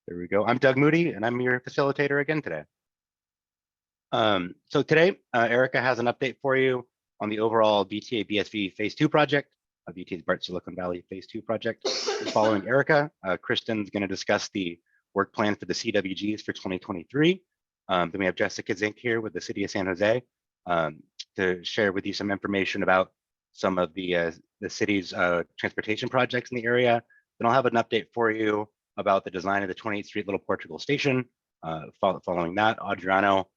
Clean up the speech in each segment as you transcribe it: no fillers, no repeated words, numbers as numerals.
There we go. I'm Doug Moody, and I'm your facilitator again today. So today, Erica has an update for you on the overall VTA BSV Phase 2 project, VTA's BART Silicon Valley Phase 2 project. Following Erica, Kristen's going to discuss the work plan for the CWGs for 2023. Then we have Jessica Zink here with the City of San Jose to share with you some information about some of the city's transportation projects in the area. Then I'll have an update for you about the design of the 28th Street Little Portugal station. Following that, Adriano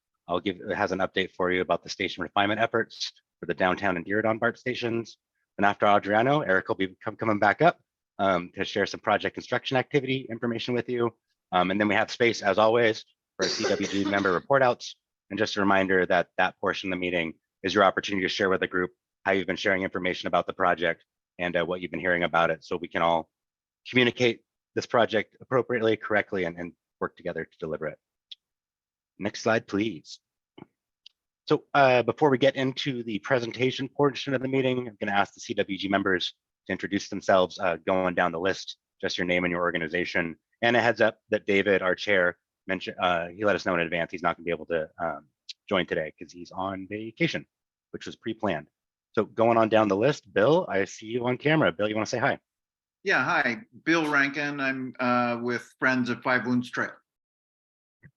has an update for you about the station refinement efforts for the downtown and Diridon BART stations. And after Adriano, Eric will be coming back up to share some project construction activity information with you. And then we have space, as always, for CWG member report outs. And just a reminder that that portion of the meeting is your opportunity to share with the group how you've been sharing information about the project and what you've been hearing about it, so we can all communicate this project appropriately, correctly, and work together to deliver it. Next slide, please. So before we get into the presentation portion of the meeting, I'm going to ask the CWG members to introduce themselves, going down the list, just your name and your organization. And a heads up that David, our chair, mentioned, he let us know in advance he's not going to be able to join today because he's on vacation, which was pre-planned. So going on down the list, Bill, I see you on camera. Bill, you want to say hi? Yeah, hi, Bill Rankin. I'm with Friends of Five Loons Trail.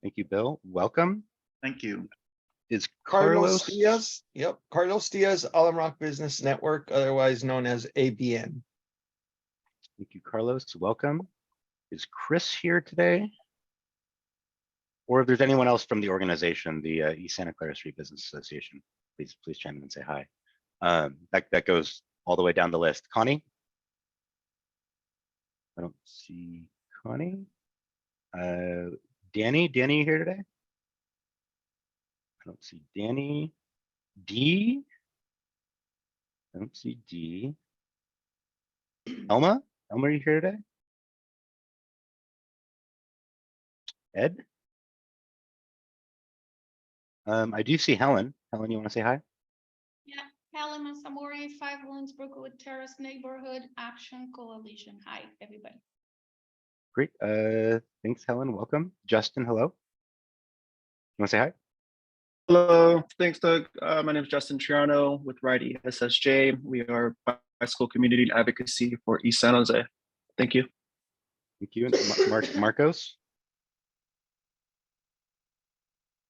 Thank you, Bill. Welcome. Thank you. Is Carlos Diaz. Yep, Carlos Diaz, Alum Rock Business Network, otherwise known as ABN. Thank you, Carlos. Welcome. Is Chris here today? Or if there's anyone else from the organization, the East Santa Clara Street Business Association, please chime in and say hi. That goes all the way down the list. Connie? I don't see Connie. Danny, you here today? I don't see Danny. D? I don't see D. Elma, are you here today? Ed? I do see Helen. Helen, you want to say hi? Yeah, Helen Masamori, 5 Brookwood Terrace Neighborhood Action Coalition. Hi, everybody. Great. Thanks, Helen. Welcome. Justin, hello. You want to say hi? Hello. Thanks, Doug. My name is Justin Triano with RIDE SSJ. We are bicycle community advocacy for East San Jose. Thank you. Thank you. And Marcos?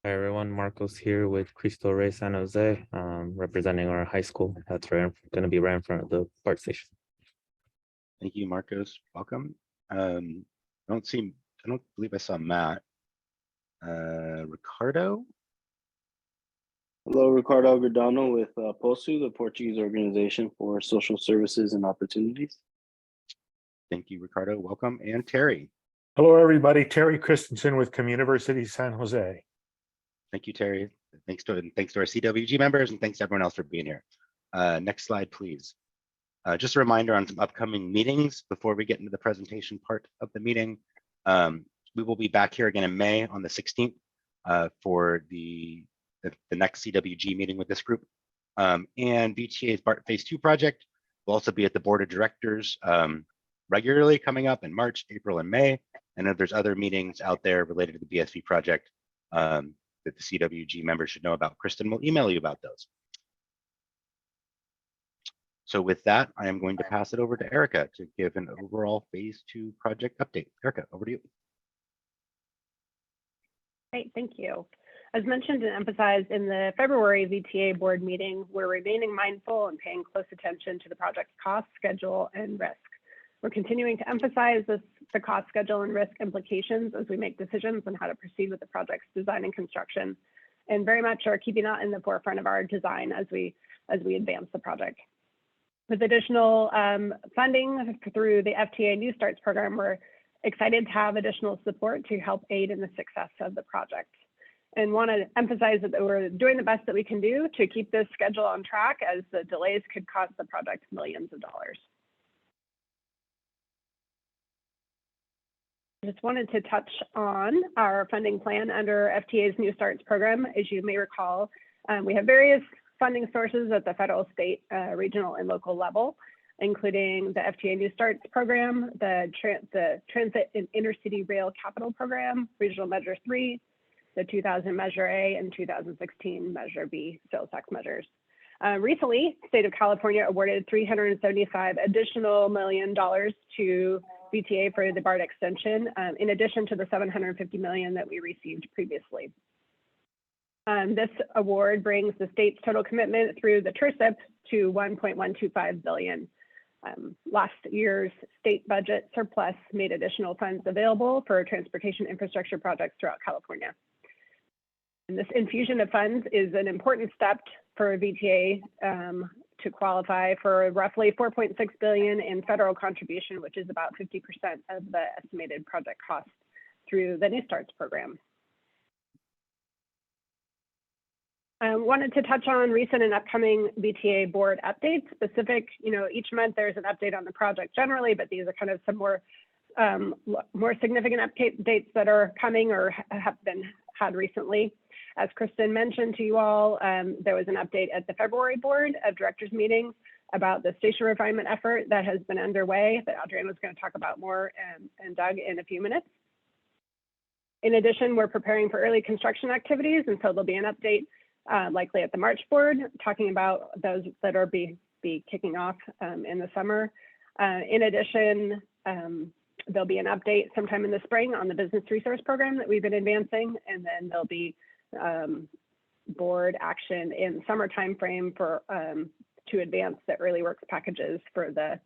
Hi everyone, Marcos here with Cristo Rey San Jose, representing our high school. That's going to be right in front of the BART station. Thank you, Marcos. Welcome. I don't believe I saw Matt. Ricardo? Hello, Ricardo Gordano with POSU, the Portuguese Organization for Social Services and Opportunities. Thank you, Ricardo. Welcome. And Terry. Hello, everybody. Terry Christensen with Communiversity San Jose. Thank you, Terry. Thanks to our CWG members, and thanks to everyone else for being here. Next slide, please. Just a reminder on some upcoming meetings before we get into the presentation part of the meeting. We will be back here again in May on the 16th for the next CWG meeting with this group. And VTA's BART Phase 2 project will also be at the Board of Directors regularly coming up in March, April, and May. And if there's other meetings out there related to the BSV project that the CWG members should know about, Kristen will email you about those. So with that, I am going to pass it over to Erica to give an overall Phase 2 project update. Erica, over to you. Great, thank you. As mentioned and emphasized in the February VTA board meeting, we're remaining mindful and paying close attention to the project's cost, schedule, and risk. We're continuing to emphasize the cost, schedule, and risk implications as we make decisions on how to proceed with the project's design and construction, and very much are keeping that in the forefront of our design as we advance the project. With additional funding through the VTA New Starts program, we're excited to have additional support to help aid in the success of the project. And want to emphasize that we're doing the best that we can do to keep this schedule on track, as the delays could cost the project millions of dollars. Just wanted to touch on our funding plan under VTA's New Starts program. As you may recall, we have various funding sources at the federal, state, regional, and local level. including the FTA New Starts program, the Transit and Intercity Rail Capital Program, Regional Measure 3, the 2000 Measure A, and 2016 Measure B sales tax measures. Recently, State of California awarded $375 additional million to VTA for the BART extension, in addition to the $750 million that we received previously. This award brings the state's total commitment through the TIRCIP to $1.125 billion. Last year's state budget surplus made additional funds available for transportation infrastructure projects throughout California. And this infusion of funds is an important step for VTA to qualify for roughly $4.6 billion in federal contribution, which is about 50% of the estimated project cost through the New Starts program. I wanted to touch on recent and upcoming VTA board updates. Each month there's an update on the project generally, but these are kind of some more significant updates that are coming or have been had recently. As Kristen mentioned to you all, there was an update at the February board of directors meeting about the station refinement effort that has been underway that Adrienne was going to talk about more and Doug in a few minutes. In addition, we're preparing for early construction activities, and so there'll be an update likely at the March board talking about those that are be kicking off in the summer. In addition, there'll be an update sometime in the spring on the business resource program that we've been advancing, and then there'll be board action in summer timeframe for to advance the early works packages for the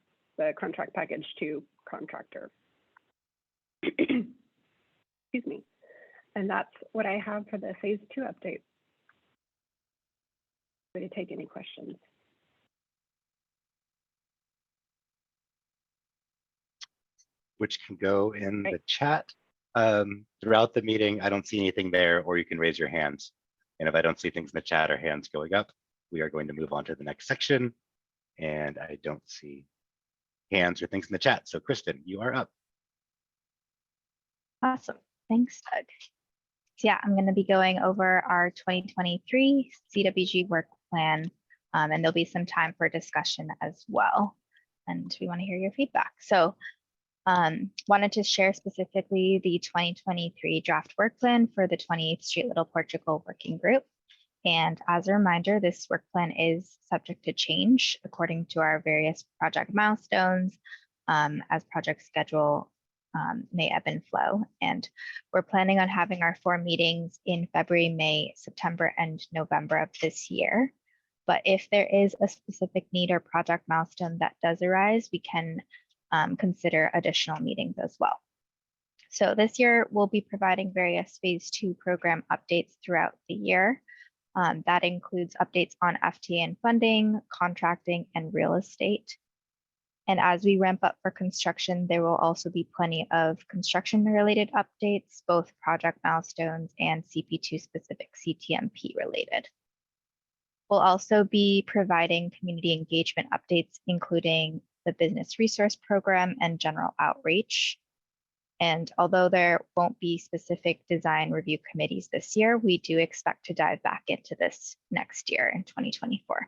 contract package to contractor. Excuse me. And that's what I have for the phase 2 update. Ready to take any questions. Which can go in the chat. Throughout the meeting, I don't see anything there, or you can raise your hands. And if I don't see things in the chat or hands going up, we are going to move on to the next section. And I don't see hands or things in the chat. So Kristen, you are up. Awesome. Thanks, Doug. So yeah, I'm going to be going over our 2023 CWG work plan, and there'll be some time for discussion as well. And we want to hear your feedback. So wanted to share specifically the 2023 draft work plan for the 28th Street Little Portugal Working Group. And as a reminder, this work plan is subject to change according to our various project milestones as project schedule may ebb and flow. And we're planning on having our 4 meetings in February, May, September, and November of this year. But if there is a specific need or project milestone that does arise, we can consider additional meetings as well. So this year, we'll be providing various phase 2 program updates throughout the year. That includes updates on FTA and funding, contracting, and real estate. And as we ramp up for construction, there will also be plenty of construction-related updates, both project milestones and CP2 specific CTMP related. We'll also be providing community engagement updates, including the business resource program and general outreach. And although there won't be specific design review committees this year, we do expect to dive back into this next year in 2024.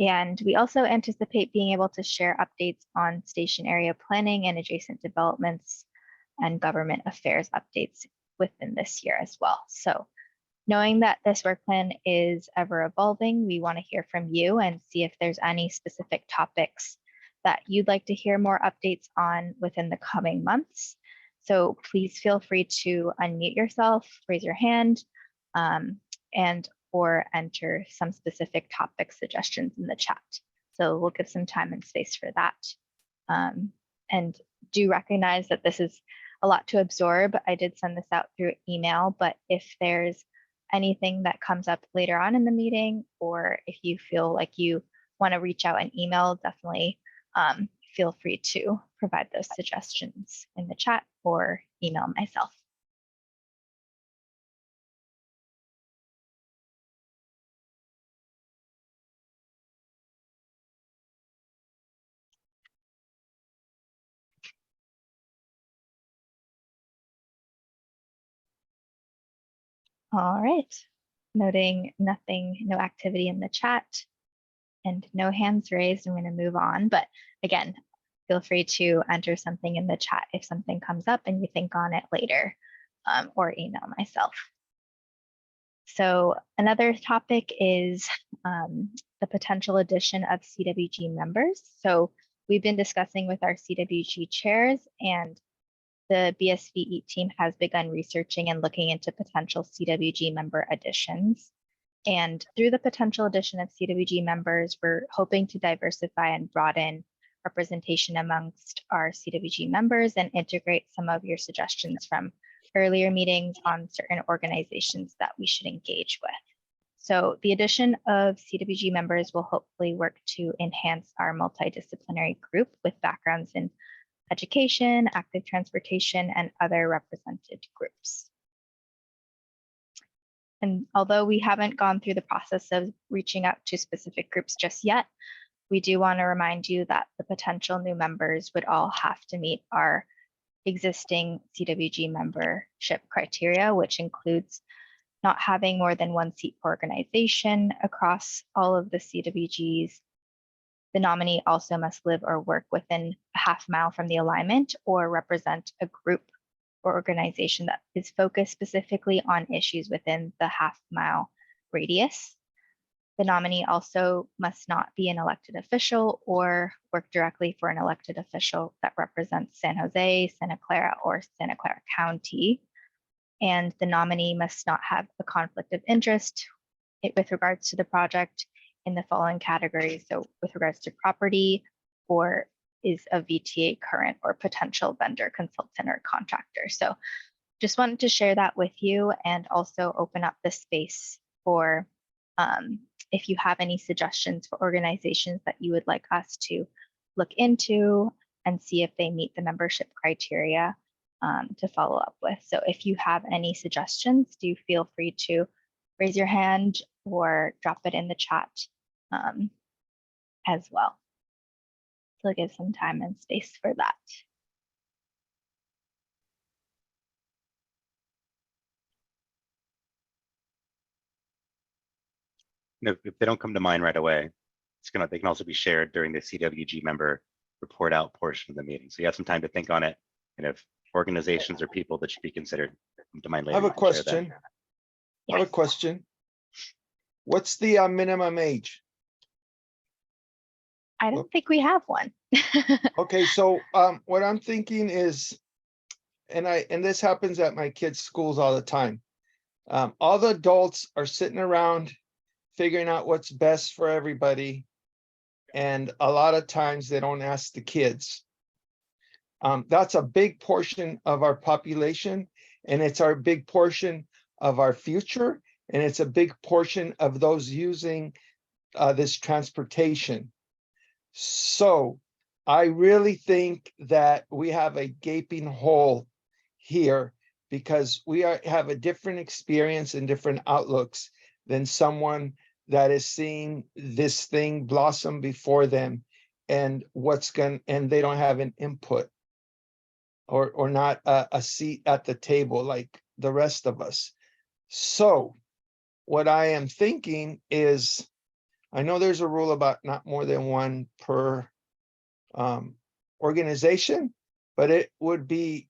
And we also anticipate being able to share updates on station area planning and adjacent developments and government affairs updates within this year as well. So knowing that this work plan is ever evolving, we want to hear from you and see if there's any specific topics that you'd like to hear more updates on within the coming months. So please feel free to unmute yourself, raise your hand, or enter some specific topic suggestions in the chat. So we'll give some time and space for that. And do recognize that this is a lot to absorb. I did send this out through email, but if there's anything that comes up later on in the meeting, or if you feel like you want to reach out and email, definitely feel free to provide those suggestions in the chat or email myself. All right, noting nothing, no activity in the chat. And no hands raised. I'm going to move on. But again, feel free to enter something in the chat if something comes up and you think on it later, or email myself. So another topic is the potential addition of CWG members. So we've been discussing with our CWG chairs, and the BSV team has begun researching and looking into potential CWG member additions. And through the potential addition of CWG members, we're hoping to diversify and broaden representation amongst our CWG members and integrate some of your suggestions from earlier meetings on certain organizations that we should engage with. So the addition of CWG members will hopefully work to enhance our multidisciplinary group with backgrounds in education, active transportation, and other represented groups. And although we haven't gone through the process of reaching out to specific groups just yet, we do want to remind you that the potential new members would all have to meet our existing CWG membership criteria, which includes not having more than one seat per organization across all of the CWGs. The nominee also must live or work within a half-mile from the alignment or represent a group or organization that is focused specifically on issues within the half-mile radius. The nominee also must not be an elected official or work directly for an elected official that represents San Jose, Santa Clara, or Santa Clara County. And the nominee must not have a conflict of interest with regards to the project in the following categories. So with regards to property, or is a VTA current or potential vendor, consultant, or contractor. So just wanted to share that with you and also open up the space for if you have any suggestions for organizations that you would like us to look into and see if they meet the membership criteria to follow up with. So if you have any suggestions, do feel free to raise your hand or drop it in the chat as well. So give some time and space for that. If they don't come to mind right away, they can also be shared during the CWG member report out portion of the meeting. So you have some time to think on it. And if organizations or people that should be considered come to mind later. I have a you can share them. question. I have a question. What's the minimum age? I don't think we have one. Okay, so what I'm thinking is, and this happens at my kids' schools all the time. All the adults are sitting around figuring out what's best for everybody. And a lot of times they don't ask the kids. That's a big portion of our population, and it's our big portion of our future, and it's a big portion of those using this transportation. So I really think that we have a gaping hole here because we have a different experience and different outlooks than someone that is seeing this thing blossom before them and and they don't have an input or not a seat at the table like the rest of us. So what I am thinking is, I know there's a rule about not more than one per organization, but it would be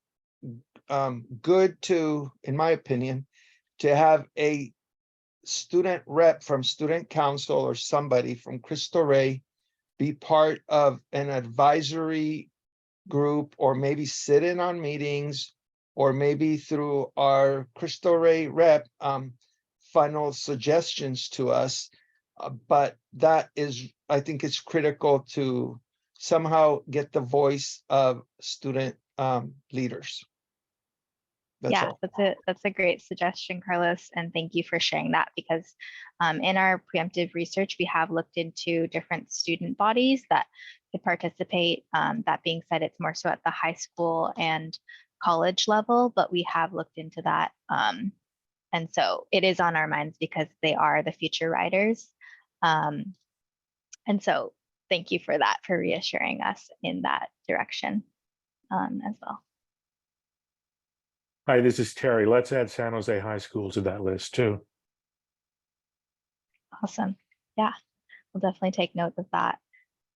good to, in my opinion, to have a student rep from student council or somebody from Cristo Rey be part of an advisory group, or maybe sit in on meetings, or maybe through our Cristo Rey rep funnel suggestions to us. But that is, I think it's critical to somehow get the voice of student leaders. Yeah, that's a great suggestion, Carlos, and thank you for sharing that, because in our preemptive research, we have looked into different student bodies that could participate. That being said, it's more so at the high school and college level, but we have looked into that. And so it is on our minds because they are the future riders. And so thank you for that, for reassuring us in that direction as well. Hi, this is Terry. Let's add San Jose High School to that list too. Awesome. Yeah, we'll definitely take note of that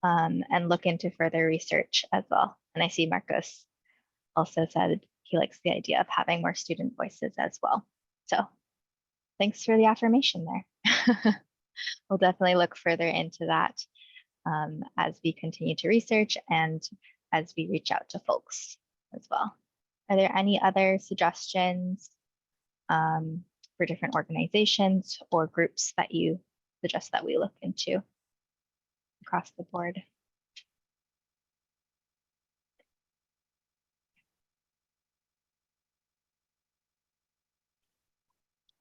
and look into further research as well. And I see Marcos also said he likes the idea of having more student voices as well. So thanks for the affirmation there. We'll definitely look further into that as we continue to research and as we reach out to folks as well. Are there any other suggestions for different organizations or groups that you suggest that we look into across the board?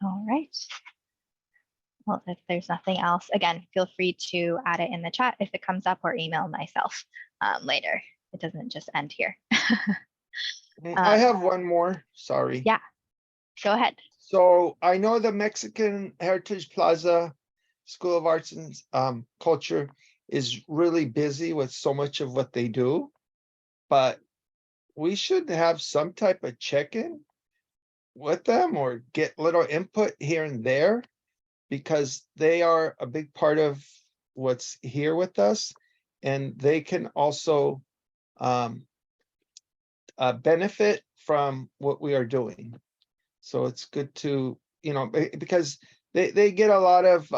All right. Well, if there's nothing else, again, feel free to add it in the chat if it comes up, or email myself later. It doesn't just end here. I have one more, sorry. Yeah, go ahead. So I know the Mexican Heritage Plaza School of Arts and Culture is really busy with so much of what they do, but we should have some type of check-in with them or get little input here and there, because they are a big part of what's here with us, and they can also benefit from what we are doing. So it's good to, you know, because they get a lot of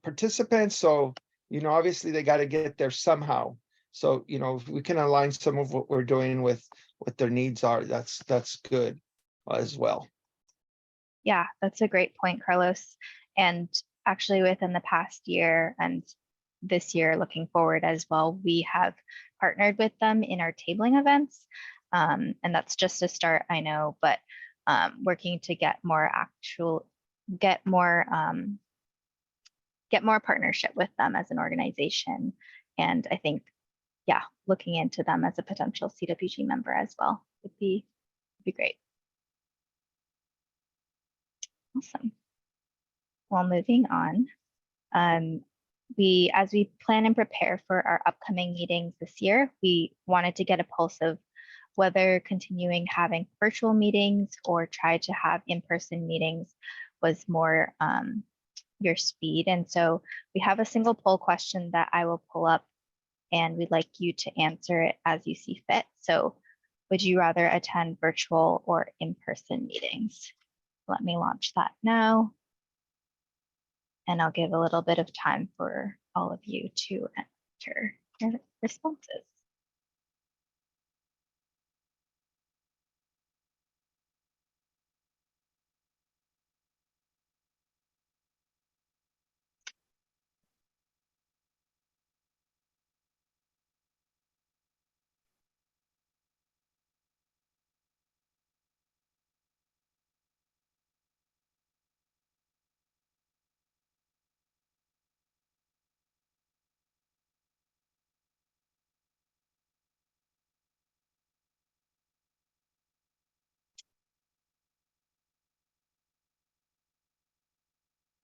participants. So, you know, obviously they got to get there somehow. So, you know, if we can align some of what we're doing with what their needs are, that's good as well. Yeah, that's a great point, Carlos. And actually within the past year and this year looking forward as well, we have partnered with them in our tabling events. And that's just a start, I know, but working to get more partnership with them as an organization. And I think, yeah, looking into them as a potential CWG member as well would be great. Awesome. Well, moving on, as we plan and prepare for our upcoming meetings this year, we wanted to get a pulse of whether continuing having virtual meetings or try to have in-person meetings was more your speed. And so we have a single poll question that I will pull up, and we'd like you to answer it as you see fit. So would you rather attend virtual or in-person meetings? Let me launch that now. And I'll give a little bit of time for all of you to enter your responses.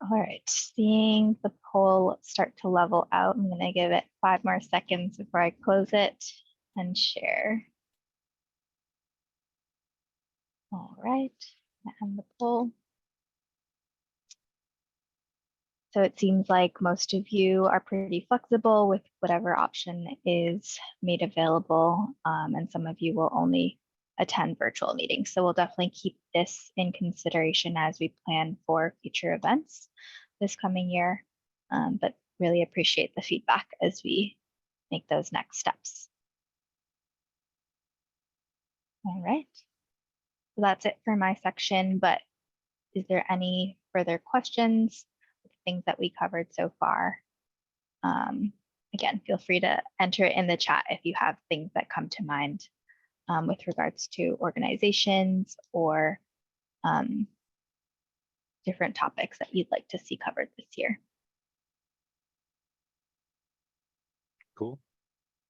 All right, seeing the poll start to level out, I'm going to give it 5 more seconds before I close it and share. All right, and the poll. So it seems like most of you are pretty flexible with whatever option is made available, and some of you will only attend virtual meetings. So we'll definitely keep this in consideration as we plan for future events this coming year, but really appreciate the feedback as we make those next steps. All right, so that's it for my section, but is there any further questions, things that we covered so far? Again, feel free to enter it in the chat if you have things that come to mind with regards to organizations or different topics that you'd like to see covered this year. Cool.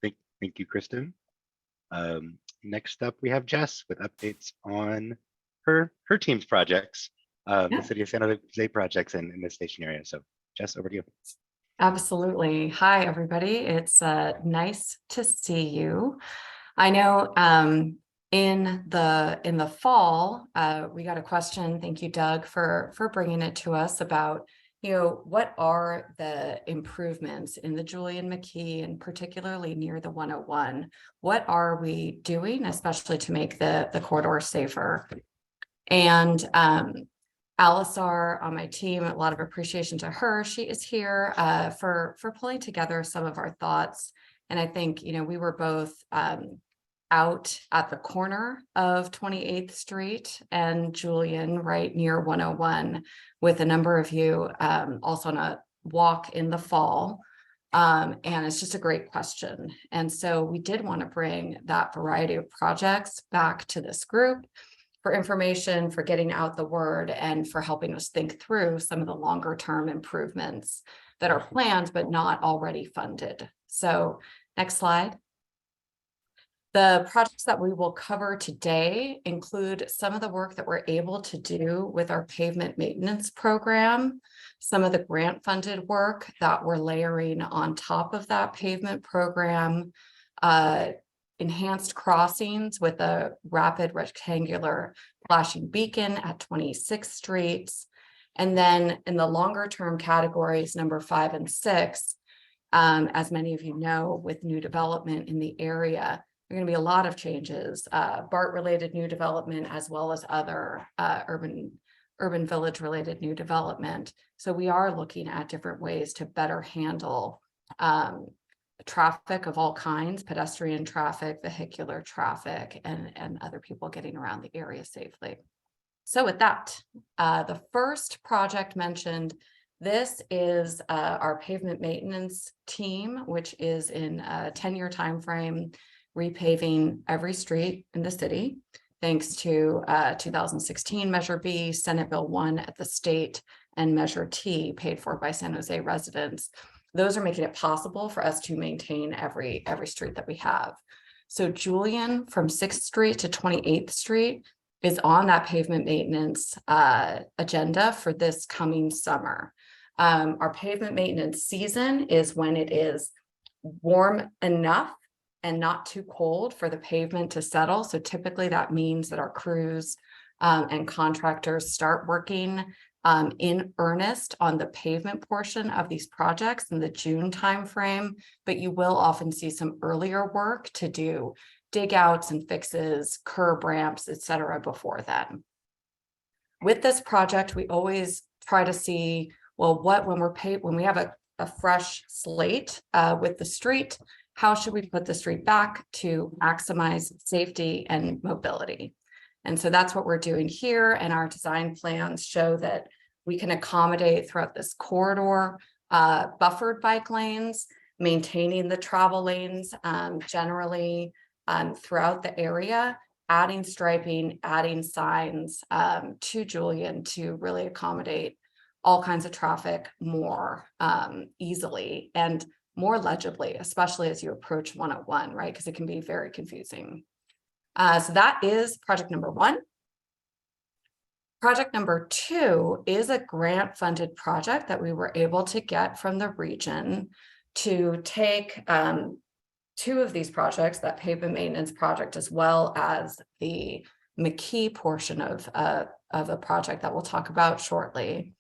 Thank you, Kristen. Next up, we have Jess with updates on her team's projects, the City of San Jose projects in the station area. So Jess, over to you. Absolutely. Hi, everybody. It's nice to see you. I know in the fall, we got a question. Thank you, Doug, for bringing it to us about what are the improvements in the Julian McKee and particularly near the 101? What are we doing, especially to make the corridor safer? And Alisar on my team, a lot of appreciation to her. She is here for pulling together some of our thoughts. And I think, we were both out at the corner of 28th Street and Julian right near 101 with a number of you also on a walk in the fall. And it's just a great question. And so we did want to bring that variety of projects back to this group for information, for getting out the word, and for helping us think through some of the longer term improvements that are planned but not already funded. So next slide. The projects that we will cover today include some of the work that we're able to do with our pavement maintenance program, some of the grant funded work that we're layering on top of that pavement program, enhanced crossings with a rapid rectangular flashing beacon at 26th Street. And then in the longer term categories, number 5 and 6, as many of you know, with new development in the area, there are going to be a lot of changes, BART related new development, as well as other urban village related new development. So we are looking at different ways to better handle traffic of all kinds, pedestrian traffic, vehicular traffic, and other people getting around the area safely. So with that, the first project mentioned, this is our pavement maintenance team, which is in a 10-year timeframe, repaving every street in the city, thanks to 2016 Measure B, Senate Bill 1 at the state, and Measure T paid for by San Jose residents. Those are making it possible for us to maintain every street that we have. So Julian from 6th Street to 28th Street is on that pavement maintenance agenda for this coming summer. Our pavement maintenance season is when it is warm enough and not too cold for the pavement to settle. So typically that means that our crews and contractors start working in earnest on the pavement portion of these projects in the June timeframe, but you will often see some earlier work to do dig outs and fixes, curb ramps, etc. before then. With this project, we always try to see, well, when we have a fresh slate with the street, how should we put the street back to maximize safety and mobility? And so that's what we're doing here. And our design plans show that we can accommodate throughout this corridor, buffered bike lanes, maintaining the travel lanes generally throughout the area, adding striping, adding signs to Julian to really accommodate all kinds of traffic more easily and more legibly, especially as you approach 101, right? Because it can be very confusing. So that is project number 1. Project number 2 is a grant funded project that we were able to get from the region to take 2 of these projects, that pavement maintenance project, as well as the McKee portion of a project that we'll talk about shortly,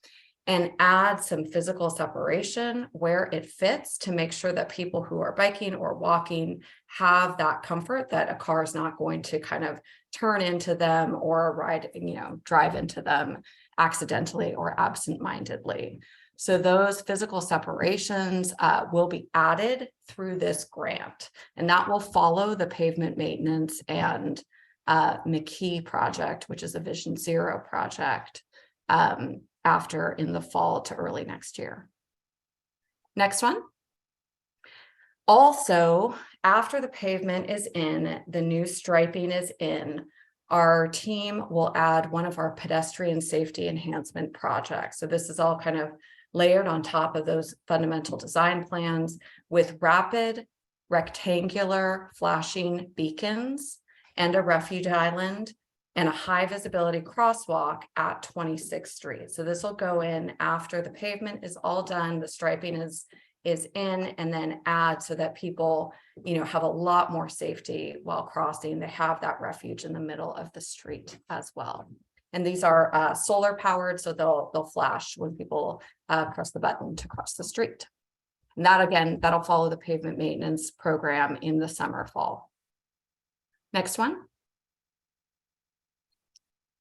and add some physical separation where it fits to make sure that people who are biking or walking have that comfort that a car is not going to kind of turn into them or drive into them accidentally or absent-mindedly. So those physical separations will be added through this grant, and that will follow the pavement maintenance and McKee project, which is a Vision Zero project, after in the fall to early next year. Next one. Also, after the pavement is in, the new striping is in, our team will add one of our pedestrian safety enhancement projects. So this is all kind of layered on top of those fundamental design plans with rapid rectangular flashing beacons and a refuge island and a high visibility crosswalk at 26th Street. So this will go in after the pavement is all done, the striping is in, and then add so that people, have a lot more safety while crossing. They have that refuge in the middle of the street as well. And these are solar powered, so they'll flash when people press the button to cross the street. And that again, that'll follow the pavement maintenance program in the summer, fall. Next one.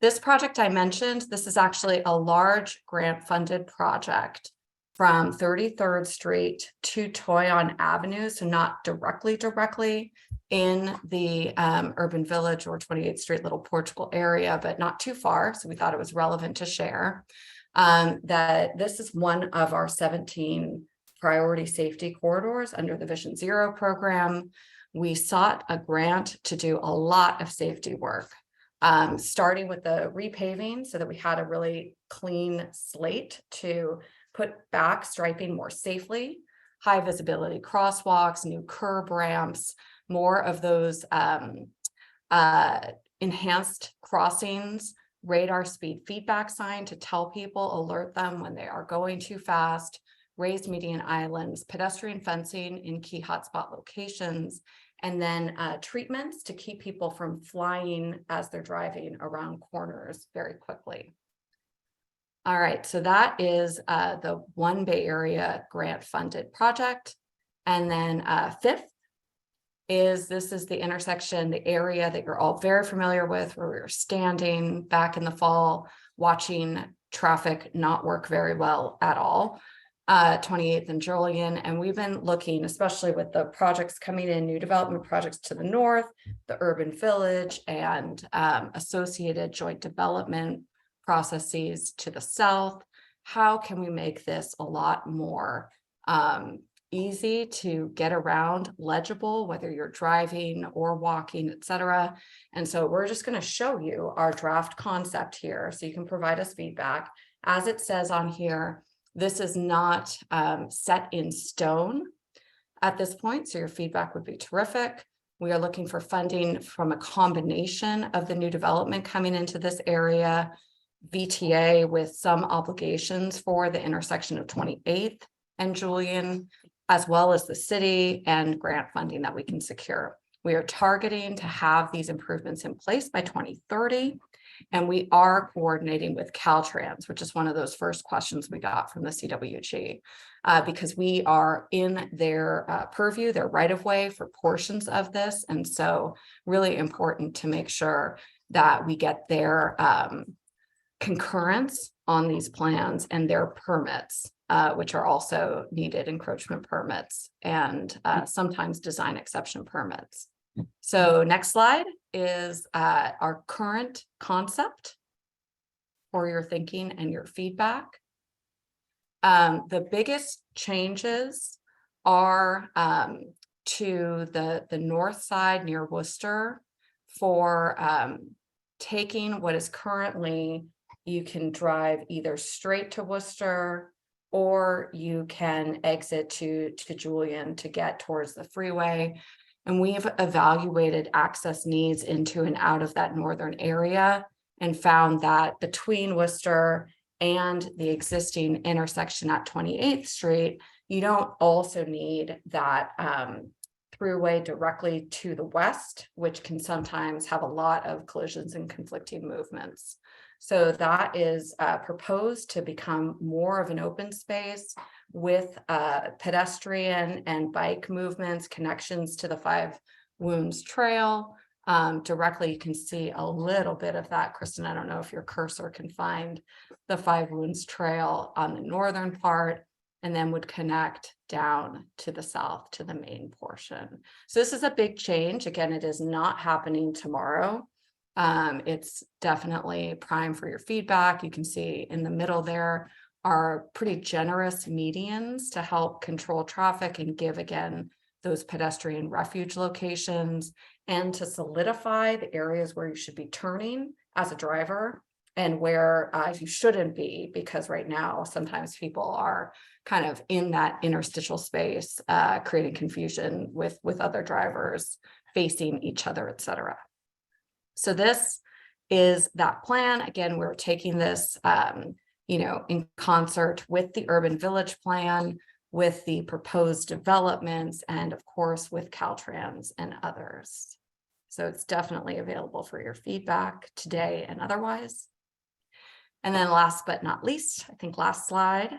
This project I mentioned, this is actually a large grant funded project from 33rd Street to Toyon Avenue. So not directly in the urban village or 28th Street Little Portugal area, but not too far. So we thought it was relevant to share that this is one of our 17 priority safety corridors under the Vision Zero program. We sought a grant to do a lot of safety work, starting with the repaving so that we had a really clean slate to put back striping more safely, high visibility crosswalks, new curb ramps, more of those enhanced crossings, radar speed feedback sign to tell people, alert them when they are going too fast, raised median islands, pedestrian fencing in key hotspot locations, and then treatments to keep people from flying as they're driving around corners very quickly. All right, so that is the One Bay Area grant funded project. And then fifth is this is the intersection, the area that you're all very familiar with, where we were standing back in the fall, watching traffic not work very well at all. 28th and Julian, and we've been looking, especially with the projects coming in, new development projects to the north, the urban village, and associated joint development processes to the south. How can we make this a lot more easy to get around, legible, whether you're driving or walking, etc. And so we're just going to show you our draft concept here so you can provide us feedback. As it says on here, this is not set in stone at this point, so your feedback would be terrific. We are looking for funding from a combination of the new development coming into this area, VTA with some obligations for the intersection of 28th and Julian, as well as the city and grant funding that we can secure. We are targeting to have these improvements in place by 2030. And we are coordinating with Caltrans, which is one of those first questions we got from the CWG, because we are in their purview, their right of way for portions of this. And so really important to make sure that we get their concurrence on these plans and their permits, which are also needed, encroachment permits and sometimes design exception permits. So next slide is our current concept for your thinking and your feedback. The biggest changes are to the north side near Worcester for taking what is currently, you can drive either straight to Worcester or you can exit to Julian to get towards the freeway. And we've evaluated access needs into and out of that northern area and found that between Worcester and the existing intersection at 28th Street, you don't also need that throughway directly to the west, which can sometimes have a lot of collisions and conflicting movements. So that is proposed to become more of an open space with pedestrian and bike movements, connections to the Five Wounds Trail. Directly, you can see a little bit of that. Kristen, I don't know if your cursor can find the Five Wounds Trail on the northern part, and then would connect down to the south to the main portion. So this is a big change. Again, it is not happening tomorrow. It's definitely prime for your feedback. You can see in the middle there are pretty generous medians to help control traffic and give, again, those pedestrian refuge locations and to solidify the areas where you should be turning as a driver and where you shouldn't be, because right now sometimes people are kind of in that interstitial space, creating confusion with other drivers facing each other, etc. So this is that plan. Again, we're taking this in concert with the urban village plan, with the proposed developments, and of course with Caltrans and others. So it's definitely available for your feedback today and otherwise. And then last but not least, I think last slide.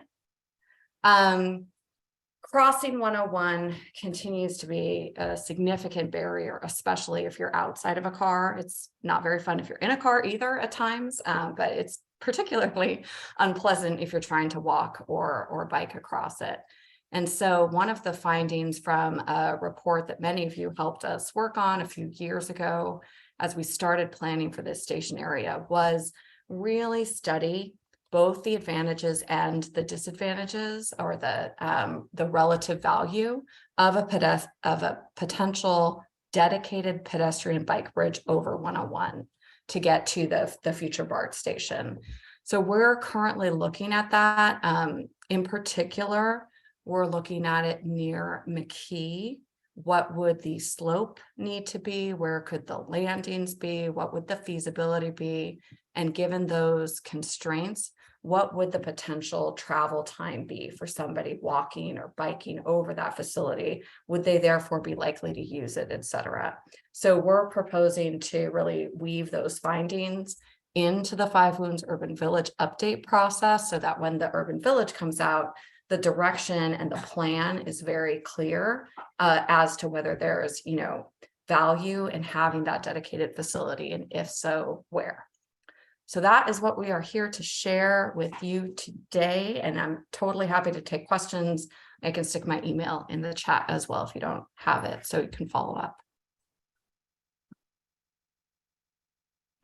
Crossing 101 continues to be a significant barrier, especially if you're outside of a car. It's not very fun if you're in a car either at times, but it's particularly unpleasant if you're trying to walk or bike across it. And so one of the findings from a report that many of you helped us work on a few years ago, as we started planning for this station area, was really study both the advantages and the disadvantages, or the relative value of a potential dedicated pedestrian bike bridge over 101 to get to the future BART station. So we're currently looking at that. In particular, we're looking at it near McKee. What would the slope need to be? Where could the landings be? What would the feasibility be? And given those constraints, what would the potential travel time be for somebody walking or biking over that facility? Would they therefore be likely to use it, et cetera? So we're proposing to really weave those findings into the Five Wounds Urban Village update process so that when the urban village comes out, the direction and the plan is very clear as to whether there is, value in having that dedicated facility, and if so, where. So that is what we are here to share with you today, and I'm totally happy to take questions. I can stick my email in the chat as well if you don't have it, so you can follow up.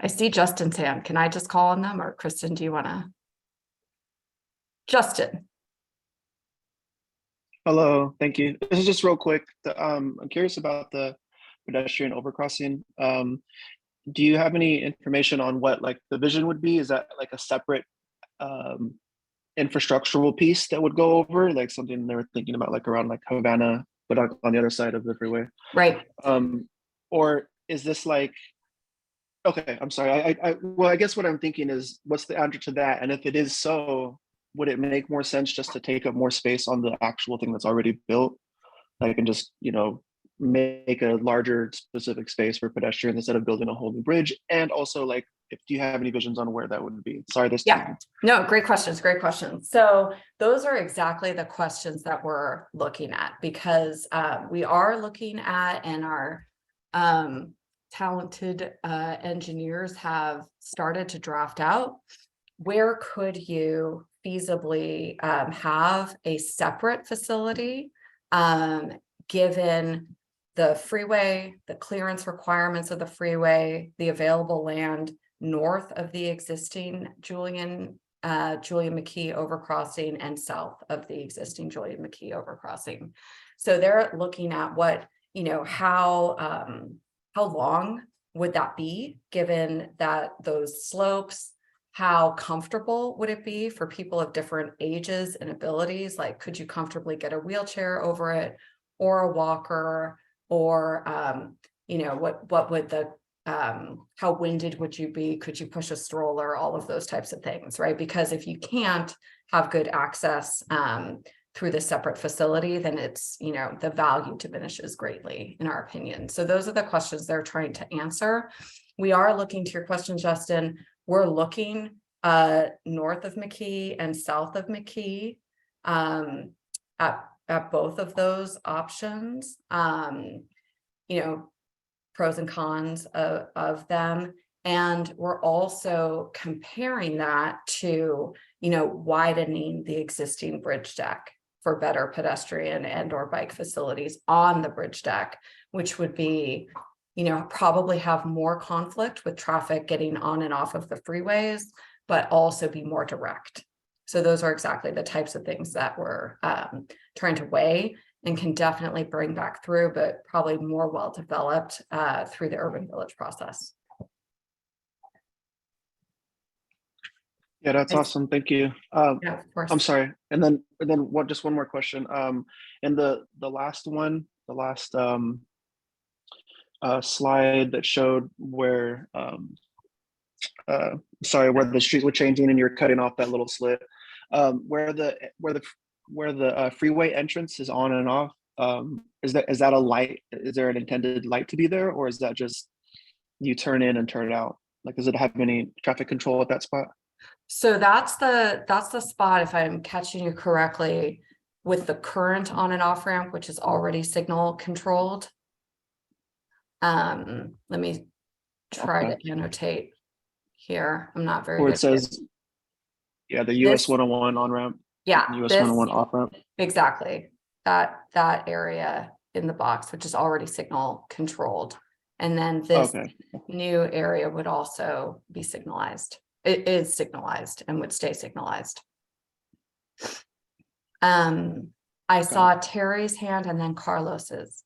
I see Justin's hand. Can I just call on them, or Kristen, do you want to? Justin. Hello, thank you. This is just real quick. I'm curious about the pedestrian overcrossing. Do you have any information on what like the vision would be? Is that like a separate infrastructural piece that would go over, like something they were thinking about, like around like Havana, but on the other side of the freeway? Right. Or is this like, okay, I'm sorry. Well, I guess what I'm thinking is, what's the answer to that? And if it is so, would it make more sense just to take up more space on the actual thing that's already built? Like, and just, make a larger specific space for pedestrians instead of building a whole new bridge? And also, like, do you have any visions on where that would be? Sorry, this time. No, great questions. So those are exactly the questions that we're looking at, because we are looking at, and our talented engineers have started to draft out, where could you feasibly have a separate facility given the freeway, the clearance requirements of the freeway, the available land north of the existing Julian McKee overcrossing and south of the existing Julian McKee overcrossing. So they're looking at what, how long would that be, given that those slopes, how comfortable would it be for people of different ages and abilities? Like, could you comfortably get a wheelchair over it, or a walker, or, what would the, how winded would you be? Could you push a stroller? All of those types of things, right? Because if you can't have good access through the separate facility, then it's, the value diminishes greatly, in our opinion. So those are the questions they're trying to answer. We are looking, to your question, Justin, we're looking north of McKee and south of McKee at both of those options, pros and cons of them. And we're also comparing that to, widening the existing bridge deck for better pedestrian and or bike facilities on the bridge deck, which would be, probably have more conflict with traffic getting on and off of the freeways, but also be more direct. So those are exactly the types of things that we're trying to weigh, and can definitely bring back through, but probably more well-developed through the urban village process. Yeah, that's awesome. Thank you. Yeah, of course. I'm sorry. And then just one more question. And the last one, slide that showed where where the streets were changing and you're cutting off that little slit, where the freeway entrance is on and off, is that a light? Is there an intended light to be there, or is that just you turn in and turn out? Like, does it have any traffic control at that spot? So that's the spot, if I'm catching you correctly, with the current on and off ramp, which is already signal controlled. Let me try to annotate here. I'm not very Where good. it says, yeah, the This- US 101 on ramp, Yeah, US this 101 off ramp. exactly. That area in the box, which is already signal controlled. And then this Okay. new area would also be signalized. It is signalized and would stay signalized. I saw Terry's hand and then Carlos's.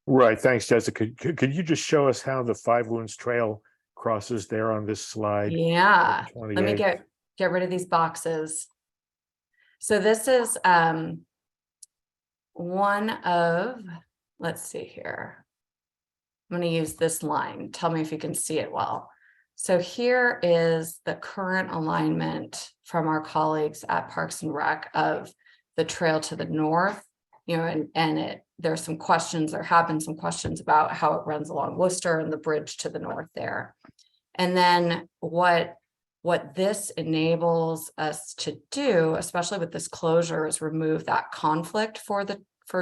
Right, thanks, Jessica. Could you just show us how the Five Loons Trail crosses there on this slide? Yeah, let me 28. get rid of these boxes. So this is one of, let's see here. I'm going to use this line. Tell me if you can see it well. So here is the current alignment from our colleagues at Parks and Rec of the trail to the north, you know, and there's some questions, there have been some questions about how it runs along Worcester and the bridge to the north there. And then what this enables us to do, especially with this closure, is remove that conflict for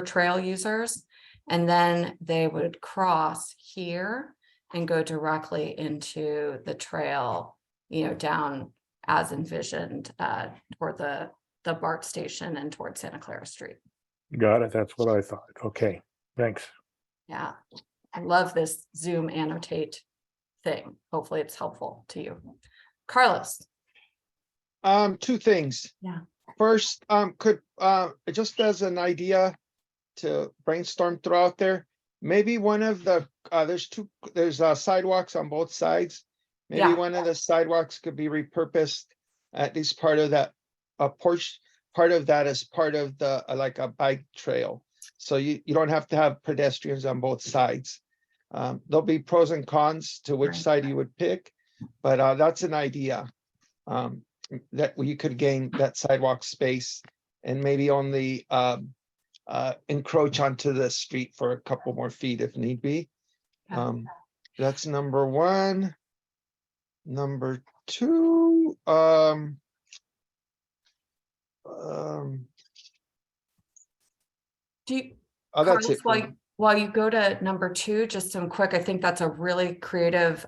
trail users. And then they would cross here and go directly into the trail, you know, down as envisioned toward the BART station and toward Santa Clara Street. Got it, that's what I thought. Okay, thanks. Yeah, I love this Zoom annotate thing. Hopefully it's helpful to you. Carlos. Two things. Yeah. First, could just as an idea to brainstorm throughout there, maybe one of the there's sidewalks on both sides. Maybe Yeah. one of the sidewalks could be repurposed, at least part of that portion, part of that is part of the like a bike trail. So you don't have to have pedestrians on both sides. There'll be pros and cons to which Right. side you would pick, but that's an idea. That you could gain that sidewalk space and maybe only encroach onto the street for a couple more feet if need be. Yeah. That's number one. Number two, Do you, oh, that's Carlos, it. for now. while you go to number two, just some quick, I think that's a really creative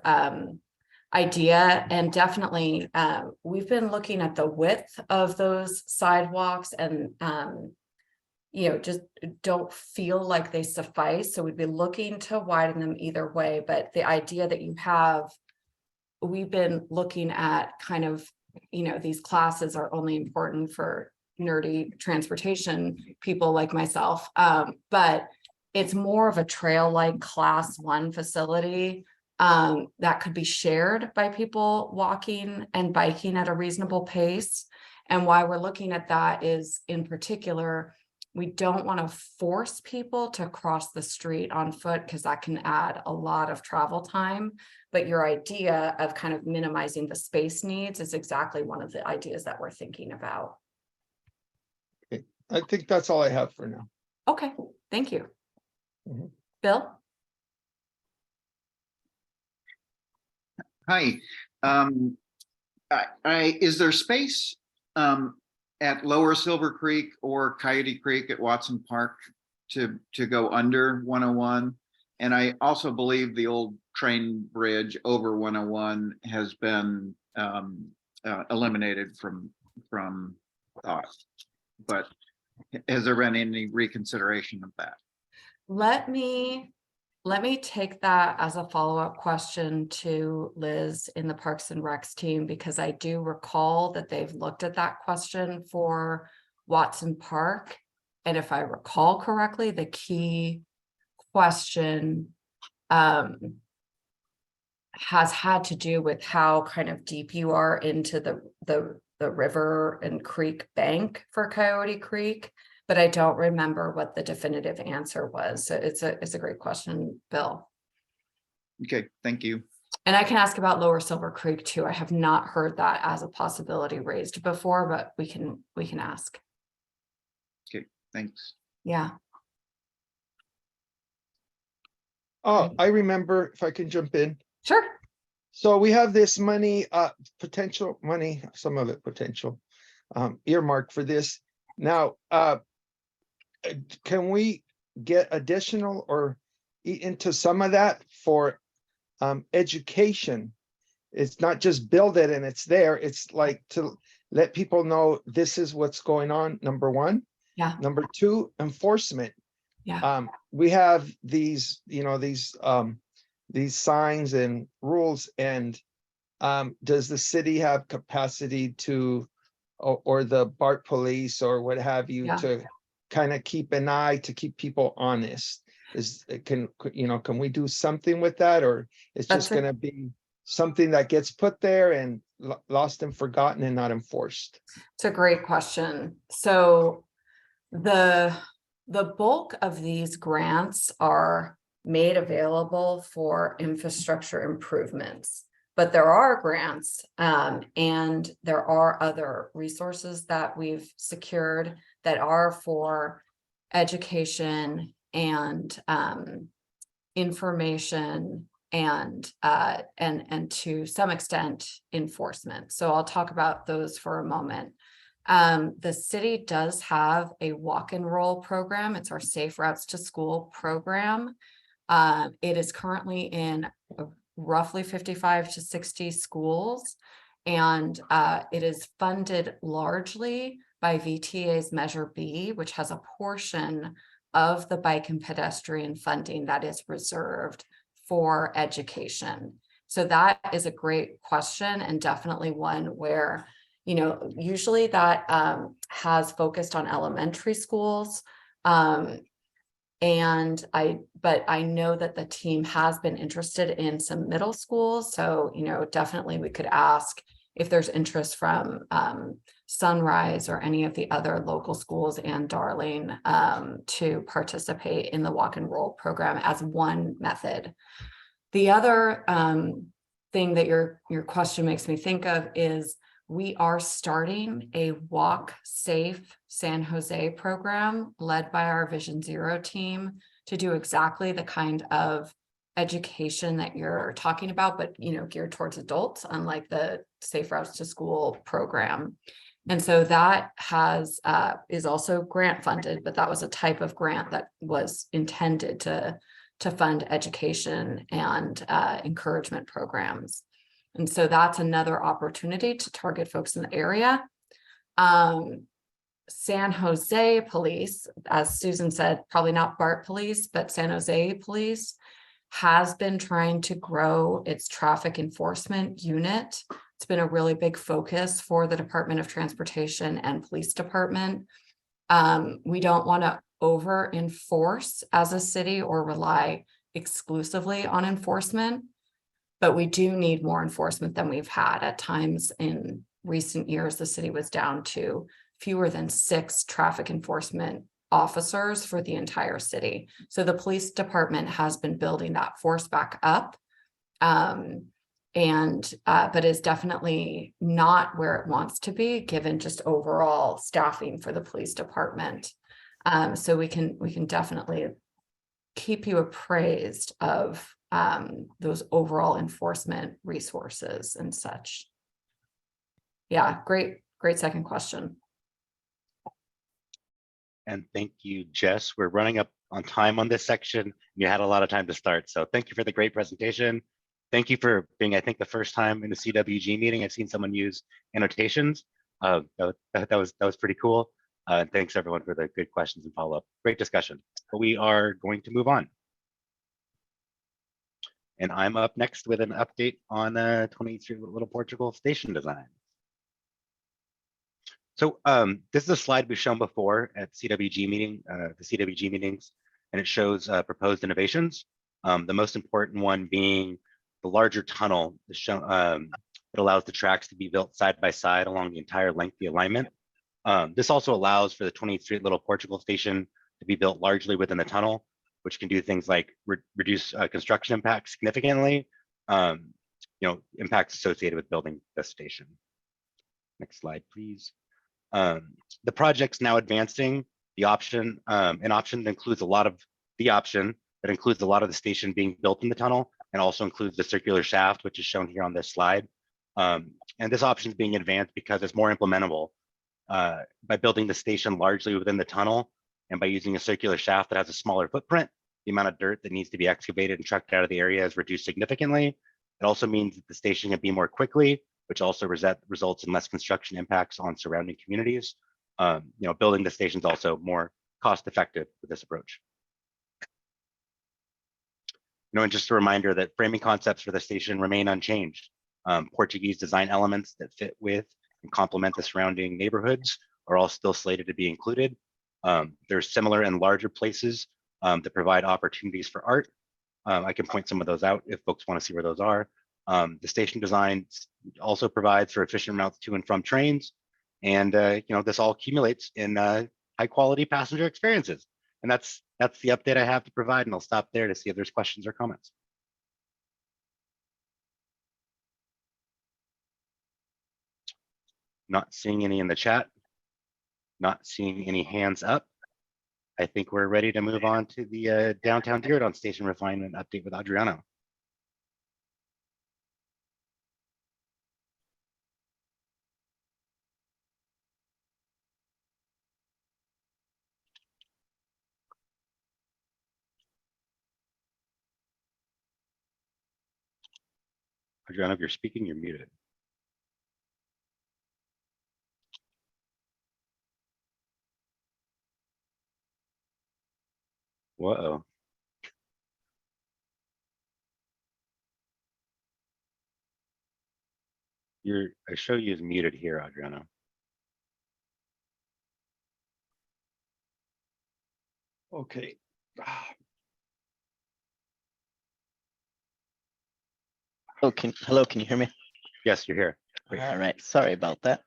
idea. And definitely, we've been looking at the width of those sidewalks and, you know, just don't feel like they suffice. So we'd be looking to widen them either way. But the idea that you have, we've been looking at kind of, you know, these classes are only important for nerdy transportation people like myself. But it's more of a trail-like class 1 facility that could be shared by people walking and biking at a reasonable pace. And why we're looking at that is, in particular, we don't want to force people to cross the street on foot because that can add a lot of travel time. But your idea of kind of minimizing the space needs is exactly one of the ideas that we're thinking about. I think that's all I have for now. Okay, thank you. Mhm. Bill? Hi. Is there space at Lower Silver Creek or Coyote Creek at Watson Park to go under 101? And I also believe the old train bridge over 101 has been eliminated from thought. But has there been any reconsideration of that? Let me take that as a follow-up question to Liz in the Parks and Recs team, because I do recall that they've looked at that question for Watson Park. And if I recall correctly, the key question has had to do with how kind of deep you are into the river and creek bank for Coyote Creek. But I don't remember what the definitive answer was. So it's a great question, Bill. Okay, thank you. And I can ask about Lower Silver Creek too. I have not heard that as a possibility raised before, but we can ask. Okay, thanks. Yeah. Oh, I remember, if I can jump in. Sure. So we have this money, potential money, some of it potential, earmarked for this. Now, can we get additional or eat into some of that for education? It's not just build it and it's there. It's like to let people know this is what's going on, number one. Yeah. Number two, enforcement. Yeah. We have these, these signs and rules, and does the city have capacity to, or the BART police or what have you, Yeah. to kind of keep an eye to keep people honest? Can we do something with that, or it's That's just going to be something that gets put there and lost and forgotten and not enforced? It's a great question. So the bulk of these grants are made available for infrastructure improvements, but there are grants and there are other resources that we've secured that are for education and information and to some extent enforcement. So I'll talk about those for a moment. The city does have a walk and roll program. It's our Safe Routes to School program. It is currently in roughly 55 to 60 schools, and it is funded largely by VTA's Measure B, which has a portion of the bike and pedestrian funding that is reserved for education. So that is a great question, and definitely one where, usually that has focused on elementary schools. But I know that the team has been interested in some middle schools. So, definitely we could ask if there's interest from Sunrise or any of the other local schools and Darling to participate in the walk and roll program as one method. The other thing that your question makes me think of is we are starting a Walk Safe San Jose program led by our Vision Zero team to do exactly the kind of education that you're talking about, but geared towards adults, unlike the Safe Routes to School program. And so that is also grant funded, but that was a type of grant that was intended to fund education and encouragement programs. And so that's another opportunity to target folks in the area. San Jose Police, as Susan said, probably not BART Police, but San Jose Police has been trying to grow its traffic enforcement unit. It's been a really big focus for the Department of Transportation and Police Department. We don't want to over enforce as a city or rely exclusively on enforcement, but we do need more enforcement than we've had. At times in recent years, the city was down to fewer than 6 traffic enforcement officers for the entire city. So the police department has been building that force back up, but is definitely not where it wants to be given just overall staffing for the police department. So we can definitely keep you appraised of those overall enforcement resources and such. Yeah, great second question. And thank you, Jess. We're running up on time on this section. You had a lot of time to start. So thank you for the great presentation. Thank you for being, I think, the first time in the CWG meeting I've seen someone use annotations. That was pretty cool. Thanks everyone for the good questions and follow-up. Great discussion. But we are going to move on. And I'm up next with an update on 23 Little Portugal station design. So this is a slide we've shown before at CWG meeting, the CWG meetings, and it shows proposed innovations. The most important one being the larger tunnel. It allows the tracks to be built side by side along the entire length of the alignment. This also allows for the 23 Little Portugal station to be built largely within the tunnel, which can do things like reduce construction impacts significantly, impacts associated with building the station. Next slide, please. The project's now advancing. The option, an option that includes a lot of the station being built in the tunnel and also includes the circular shaft, which is shown here on this slide. And this option is being advanced because it's more implementable by building the station largely within the tunnel and by using a circular shaft that has a smaller footprint. The amount of dirt that needs to be excavated and trucked out of the area is reduced significantly. It also means that the station can be more quickly, which also results in less construction impacts on surrounding communities. Building the station is also more cost effective with this approach. And just a reminder that framing concepts for the station remain unchanged. Portuguese design elements that fit with and complement the surrounding neighborhoods are all still slated to be included. There's similar and larger places that provide opportunities for art. I can point some of those out if folks want to see where those are. The station design also provides for efficient routes to and from trains. And this all accumulates in high quality passenger experiences. And that's the update I have to provide, and I'll stop there to see if there's questions or comments. Not seeing any in the chat, not seeing any hands up. I think we're ready to move on to the downtown Diridon station refinement update with Adriano. Adriano, if you're speaking, you're muted. Whoa. I show you is muted here, Adriano. Okay. Hello, can you hear me? Yes, you're here. Great. All right, sorry about that.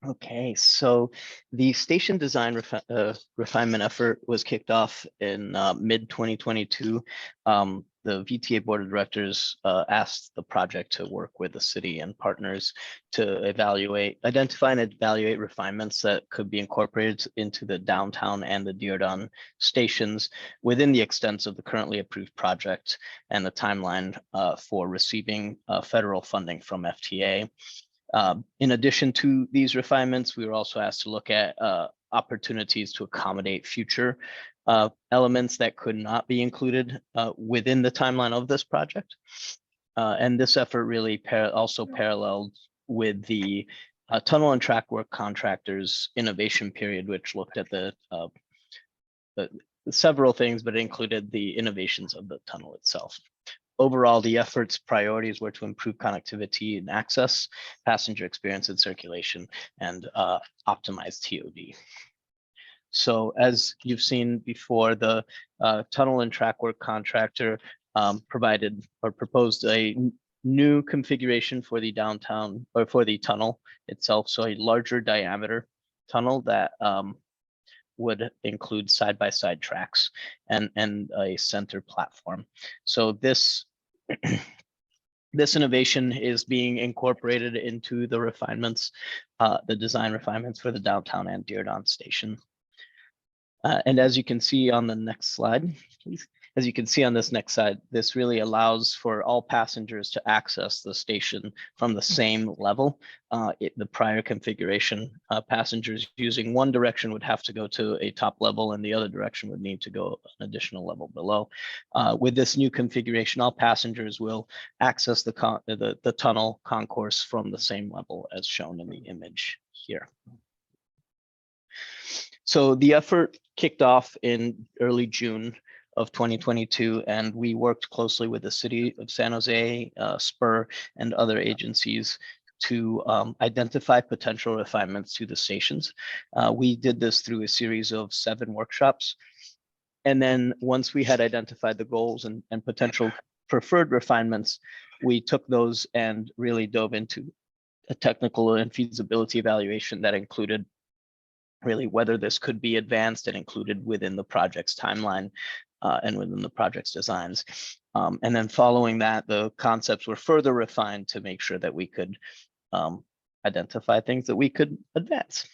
Okay, so the station design refinement effort was kicked off in mid-2022. The VTA Board of Directors asked the project to work with the city and partners to identify and evaluate refinements that could be incorporated into the downtown and the Diridon stations within the extents of the currently approved project and the timeline for receiving federal funding from FTA. In addition to these refinements, we were also asked to look at opportunities to accommodate future elements that could not be included within the timeline of this project. And this effort really also paralleled with the tunnel and track work contractors innovation period, which looked at the several things, but it included the innovations of the tunnel itself. Overall, the effort's priorities were to improve connectivity and access, passenger experience and circulation, and optimize TOD. So as you've seen before, the tunnel and track work contractor provided or proposed a new configuration for the downtown or for the tunnel itself. So a larger diameter tunnel that would include side-by-side tracks and a center platform. So this this innovation is being incorporated into the refinements, the design refinements for the downtown and Diridon station. And as you can see on the next slide, please. As you can see on this next slide, this really allows for all passengers to access the station from the same level. The prior configuration, passengers using one direction would have to go to a top level and the other direction would need to go an additional level below. With this new configuration, all passengers will access the tunnel concourse from the same level as shown in the image here. So the effort kicked off in early June of 2022, and we worked closely with the city of San Jose, Spur, and other agencies to identify potential refinements to the stations. We did this through a series of 7 workshops. And then once we had identified the goals and potential preferred refinements, we took those and really dove into a technical and feasibility evaluation that included really whether this could be advanced and included within the project's timeline and within the project's designs. And then following that, the concepts were further refined to make sure that we could identify things that we could advance.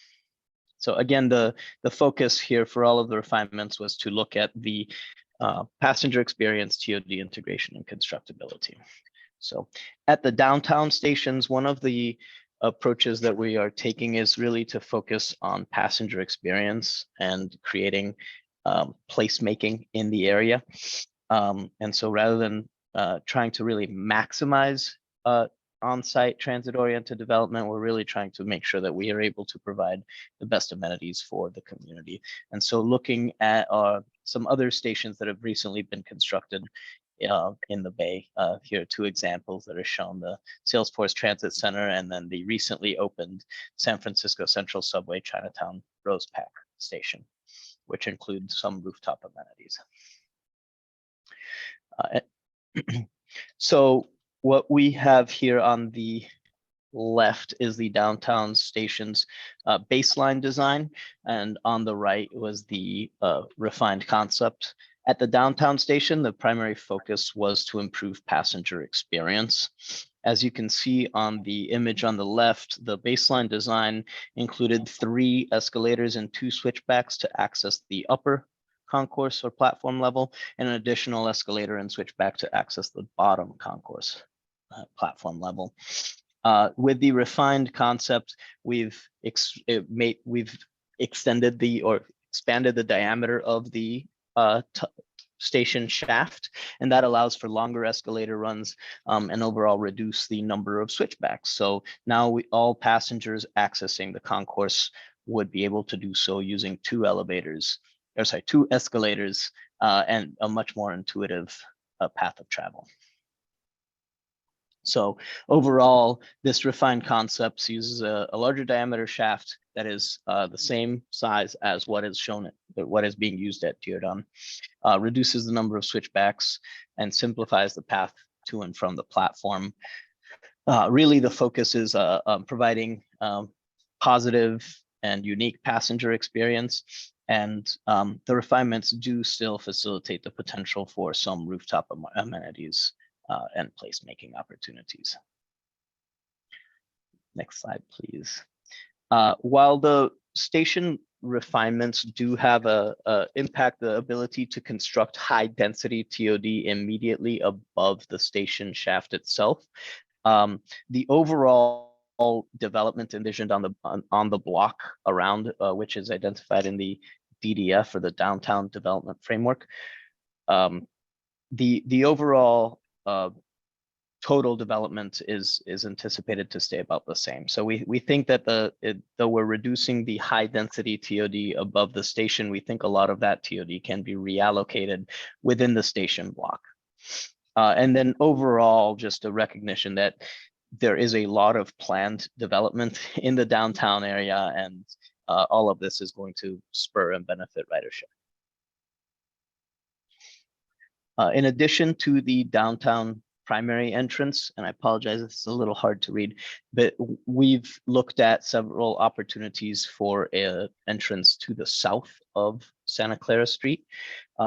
So again, the focus here for all of the refinements was to look at the passenger experience, TOD integration, and constructability. So at the downtown stations, one of the approaches that we are taking is really to focus on passenger experience and creating placemaking in the area. And so rather than trying to really maximize on-site transit-oriented development, we're really trying to make sure that we are able to provide the best amenities for the community. And so looking at some other stations that have recently been constructed in the Bay. Here are 2 examples that are shown: the Salesforce Transit Center and then the recently opened San Francisco Central Subway Chinatown Rose Pack Station, which includes some rooftop amenities. So what we have here on the left is the downtown station's baseline design, and on the right was the refined concept. At the downtown station, the primary focus was to improve passenger experience. As you can see on the image on the left, the baseline design included 3 escalators and 2 switchbacks to access the upper concourse or platform level, and an additional escalator and switchback to access the bottom concourse platform level. With the refined concept, we've extended or expanded the diameter of the station shaft, and that allows for longer escalator runs and overall reduce the number of switchbacks. So now all passengers accessing the concourse would be able to do so using 2 escalators and a much more intuitive path of travel. So overall, this refined concept uses a larger diameter shaft that is the same size as what is being used at Diodon, reduces the number of switchbacks, and simplifies the path to and from the platform. Really, the focus is providing positive and unique passenger experience, and the refinements do still facilitate the potential for some rooftop amenities and placemaking opportunities. Next slide, please. While the station refinements do have impact the ability to construct high density TOD immediately above the station shaft itself, the overall development envisioned on the block around, which is identified in the DDF, or the Downtown Development Framework, the overall total development is anticipated to stay about the same. So we think that though we're reducing the high density TOD above the station, we think a lot of that TOD can be reallocated within the station block. And then overall, just a recognition that there is a lot of planned development in the downtown area, and all of this is going to spur and benefit ridership. In addition to the downtown primary entrance, and I apologize, it's a little hard to read, but we've looked at several opportunities for an entrance to the south of Santa Clara Street.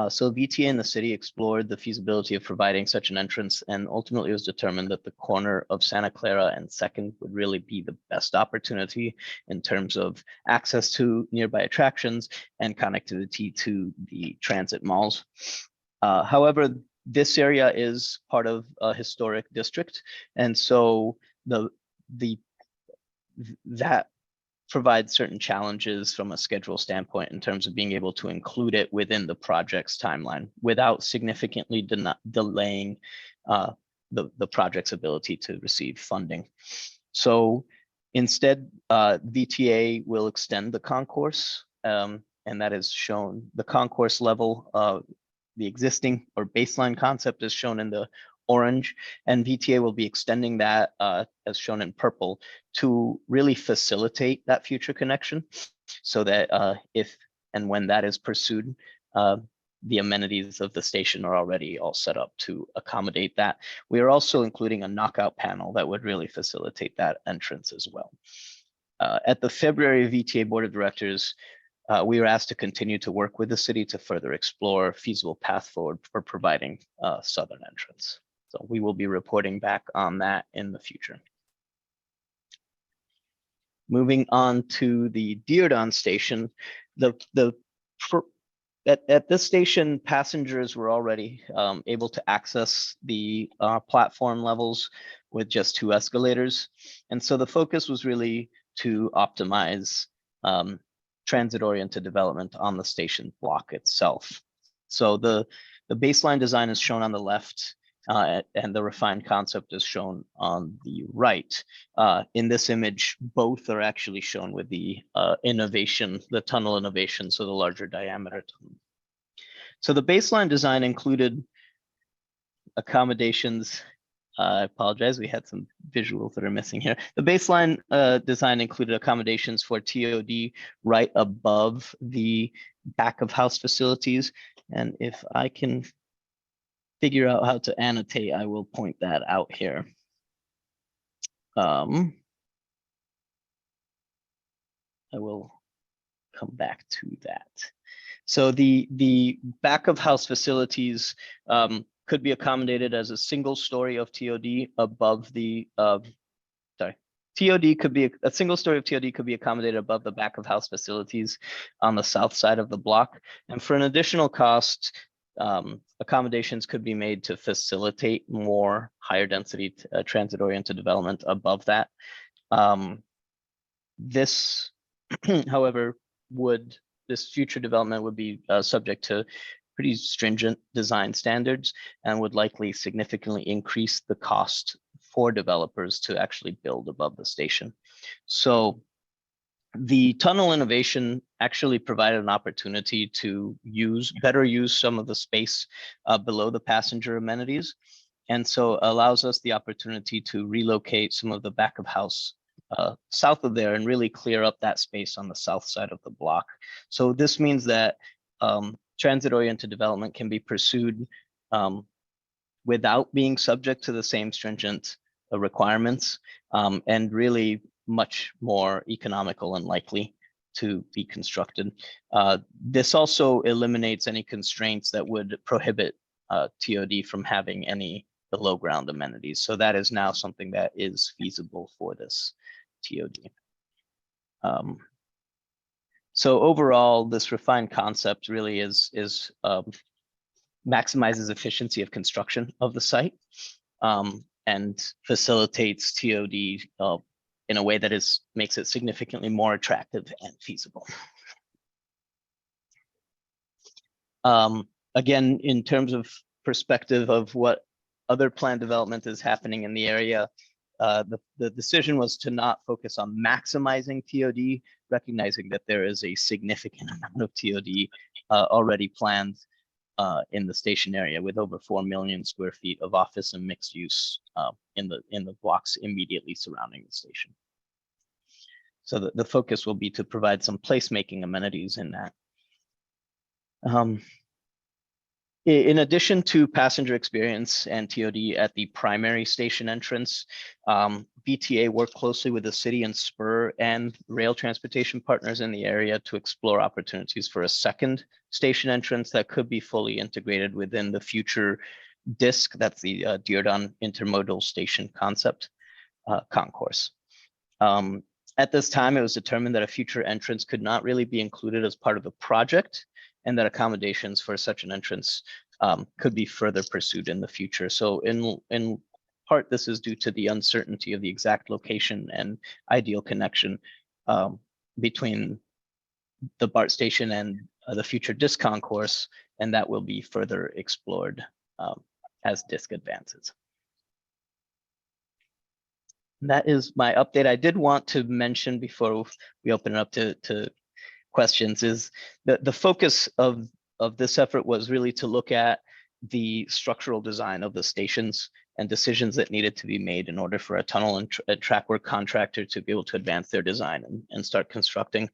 So VTA and the city explored the feasibility of providing such an entrance, and ultimately it was determined that the corner of Santa Clara and 2nd would really be the best opportunity in terms of access to nearby attractions and connectivity to the transit malls. However, this area is part of a historic district, and so that provides certain challenges from a schedule standpoint in terms of being able to include it within the project's timeline without significantly delaying the project's ability to receive funding. So instead, VTA will extend the concourse, and that is shown. The concourse level, the existing or baseline concept is shown in the orange, and VTA will be extending that as shown in purple to really facilitate that future connection, so that if and when that is pursued, the amenities of the station are already all set up to accommodate that. We are also including a knockout panel that would really facilitate that entrance as well. At the February VTA Board of Directors, we were asked to continue to work with the city to further explore a feasible path forward for providing a southern entrance. So we will be reporting back on that in the future. Moving on to the Diodon station, the At this station, passengers were already able to access the platform levels with just 2 escalators. And so the focus was really to optimize transit-oriented development on the station block itself. So the baseline design is shown on the left, and the refined concept is shown on the right. In this image, both are actually shown with the innovation, the tunnel innovation, so the larger diameter tunnel. So the baseline design included accommodations. I apologize, we had some visuals that are missing here. The baseline design included accommodations for TOD right above the back of house facilities. And if I can figure out how to annotate, I will point that out here. I will come back to that. So the back of house facilities could be accommodated as a single story of TOD above the, TOD could be a single story of TOD could be accommodated above the back of house facilities on the south side of the block. And for an additional cost, accommodations could be made to facilitate more higher density transit oriented development above that. This, however, this future development would be subject to pretty stringent design standards and would likely significantly increase the cost for developers to actually build above the station. So the tunnel innovation actually provided an opportunity to better use some of the space below the passenger amenities. And so allows us the opportunity to relocate some of the back of house south of there and really clear up that space on the south side of the block. So this means that transit-oriented development can be pursued without being subject to the same stringent requirements, and really much more economical and likely to be constructed. This also eliminates any constraints that would prohibit TOD from having any below ground amenities. So that is now something that is feasible for this TOD. So overall, this refined concept really maximizes efficiency of construction of the site, and facilitates TOD in a way that makes it significantly more attractive and feasible. Again, in terms of perspective of what other planned development is happening in the area, the decision was to not focus on maximizing TOD, recognizing that there is a significant amount of TOD already planned in the station area, with over 4 million square feet of office and mixed use in the blocks immediately surrounding the station. So the focus will be to provide some placemaking amenities in that. In addition to passenger experience and TOD at the primary station entrance, VTA worked closely with the city and spur and rail transportation partners in the area to explore opportunities for a second station entrance that could be fully integrated within the future DISC, that's the Diardon Intermodal Station Concept concourse. At this time, it was determined that a future entrance could not really be included as part of the project, and that accommodations for such an entrance could be further pursued in the future. So in part, this is due to the uncertainty of the exact location and ideal connection between the BART station and the future DISC concourse, and that will be further explored as DISC advances. That is my update. I did want to mention before we open it up to questions is that the focus of this effort was really to look at the structural design of the stations and decisions that needed to be made in order for a tunnel and track work contractor to be able to advance their design and start constructing.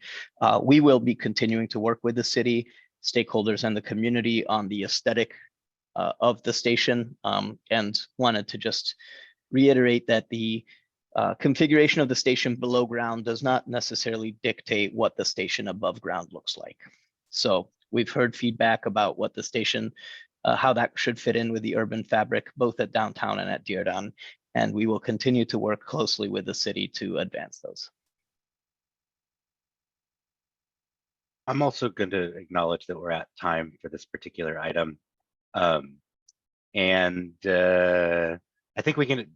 We will be continuing to work with the city, stakeholders, and the community on the aesthetic of the station, and wanted to just reiterate that the configuration of the station below ground does not necessarily dictate what the station above ground looks like. So we've heard feedback about what the station, how that should fit in with the urban fabric, both at downtown and at Diardon, and we will continue to work closely with the city to advance those. I'm also going to acknowledge that we're at time for this particular item. I think we can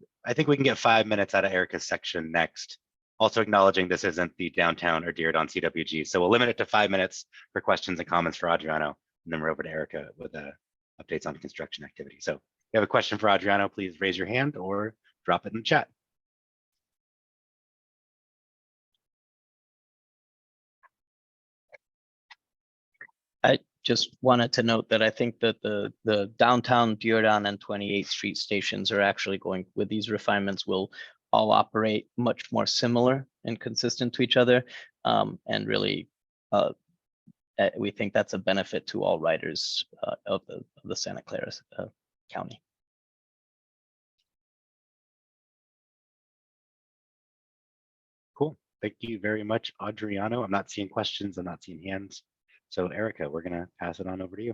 get 5 minutes out of Erica's section next. Also acknowledging this isn't the downtown or Dearborn CWG. So we'll limit it to 5 minutes for questions and comments for Adriano, and then we're over to Erica with updates on construction activity. So if you have a question for Adriano, please raise your hand or drop it in the chat. I just wanted to note that I think that the downtown Dearborn and 28th Street stations are actually going, with these refinements, will all operate much more similar and consistent to each other. And really, we think that's a benefit to all riders of the Santa Clara County. Cool. Thank you very much, Adriano. I'm not seeing questions. I'm not seeing hands. So Erica, we're going to pass it on over to you.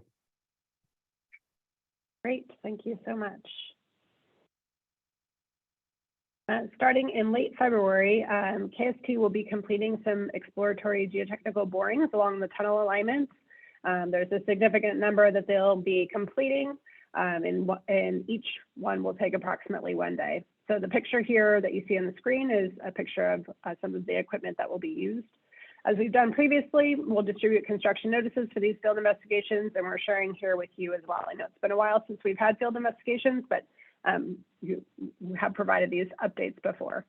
Great, thank you so much. Starting in late February, KST will be completing some exploratory geotechnical borings along the tunnel alignments. There's a significant number that they'll be completing, and each one will take approximately 1 day. So the picture here that you see on the screen is a picture of some of the equipment that will be used. As we've done previously, we'll distribute construction notices for these field investigations, and we're sharing here with you as well. I know it's been a while since we've had field investigations, but you have provided these updates before.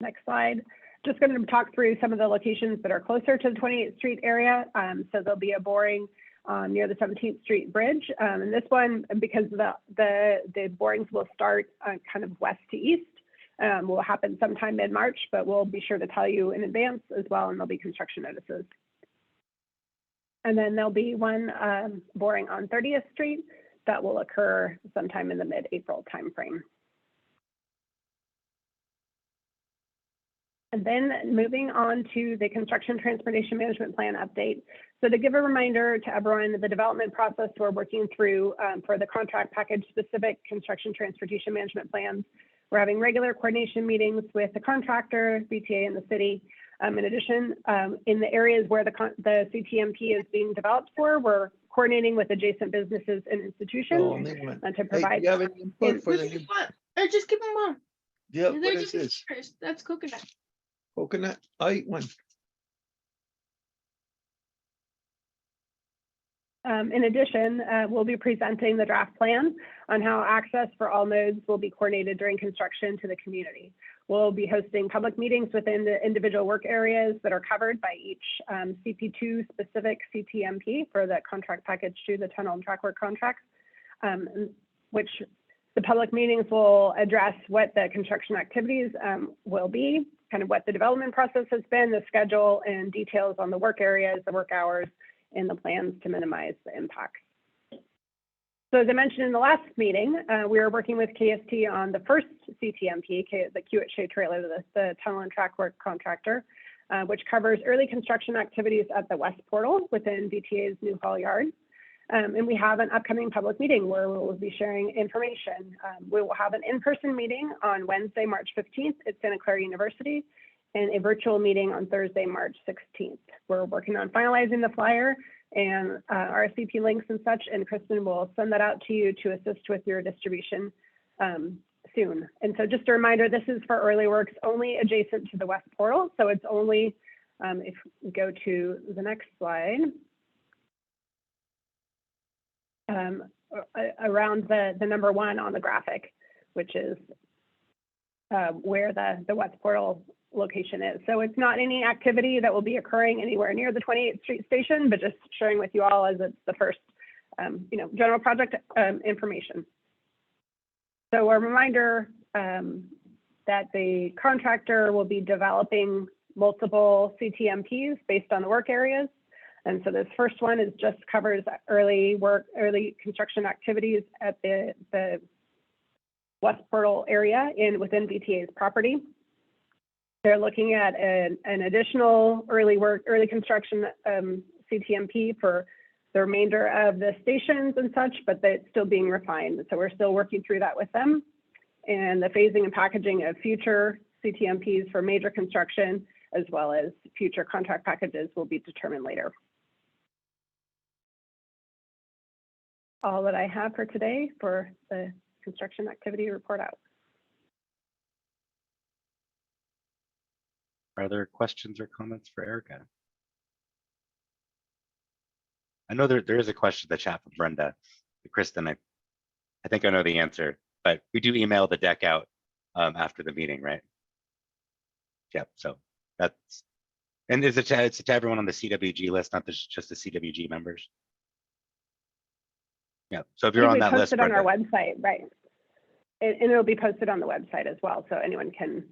Next slide. Just going to talk through some of the locations that are closer to the 28th Street area. So there'll be a boring near the 17th Street Bridge. And this one, because the borings will start kind of west to east, will happen sometime mid-March, but we'll be sure to tell you in advance as well, and there'll be construction notices. And then there'll be one boring on 30th Street that will occur sometime in the mid-April timeframe. And then moving on to the Construction Transportation Management Plan update. So to give a reminder to everyone, the development process we're working through for the contract package specific construction transportation management plans. We're having regular coordination meetings with the contractor, VTA, and the city. In addition, in the areas where the CTMP is being developed for, we're coordinating with adjacent businesses and institutions to provide. Hey, do you have any input for the? Just keep them on. Yeah, They're what is just this? pictures. That's coconut. Coconut? I eat one. In addition, we'll be presenting the draft plan on how access for all nodes will be coordinated during construction to the community. We'll be hosting public meetings within the individual work areas that are covered by each CP2 specific CTMP for the contract package to the tunnel and track work contracts, which the public meetings will address what the construction activities will be, kind of what the development process has been, the schedule, and details on the work areas, the work hours, and the plans to minimize the impacts. So as I mentioned in the last meeting, we are working with KST on the first CTMP, the QHA trailer, the tunnel and track work contractor, which covers early construction activities at the West Portal within VTA's New Hall Yard. And we have an upcoming public meeting where we will be sharing information. We will have an in-person meeting on Wednesday, March 15th at Santa Clara University, and a virtual meeting on Thursday, March 16th. We're working on finalizing the flyer and RSVP links and such, and Kristen will send that out to you to assist with your distribution soon. And so just a reminder, this is for early works only adjacent to the West Portal. So it's only, if we go to the next slide, around the number 1 on the graphic, which is where the West Portal location is. So it's not any activity that will be occurring anywhere near the 28th Street station, but just sharing with you all as it's the first, general project information. So a reminder that the contractor will be developing multiple CTMPs based on the work areas. And so this first one just covers early construction activities at the West Portal area within VTA's property. They're looking at an additional early construction CTMP for the remainder of the stations and such, but it's still being refined. So we're still working through that with them. And the phasing and packaging of future CTMPs for major construction as well as future contract packages will be determined later. All that I have for today for the construction activity report out. Are there questions or comments for Erica? I know there is a question in the chat from Brenda. Kristen, I think I know the answer, but we do email the deck out after the meeting, right? Yep, so that's, and it's to everyone on the CWG list, not just the CWG members. Yeah, so if you're on that list, posted on our Brenda, website, right? And it'll be posted on the website as well, so anyone can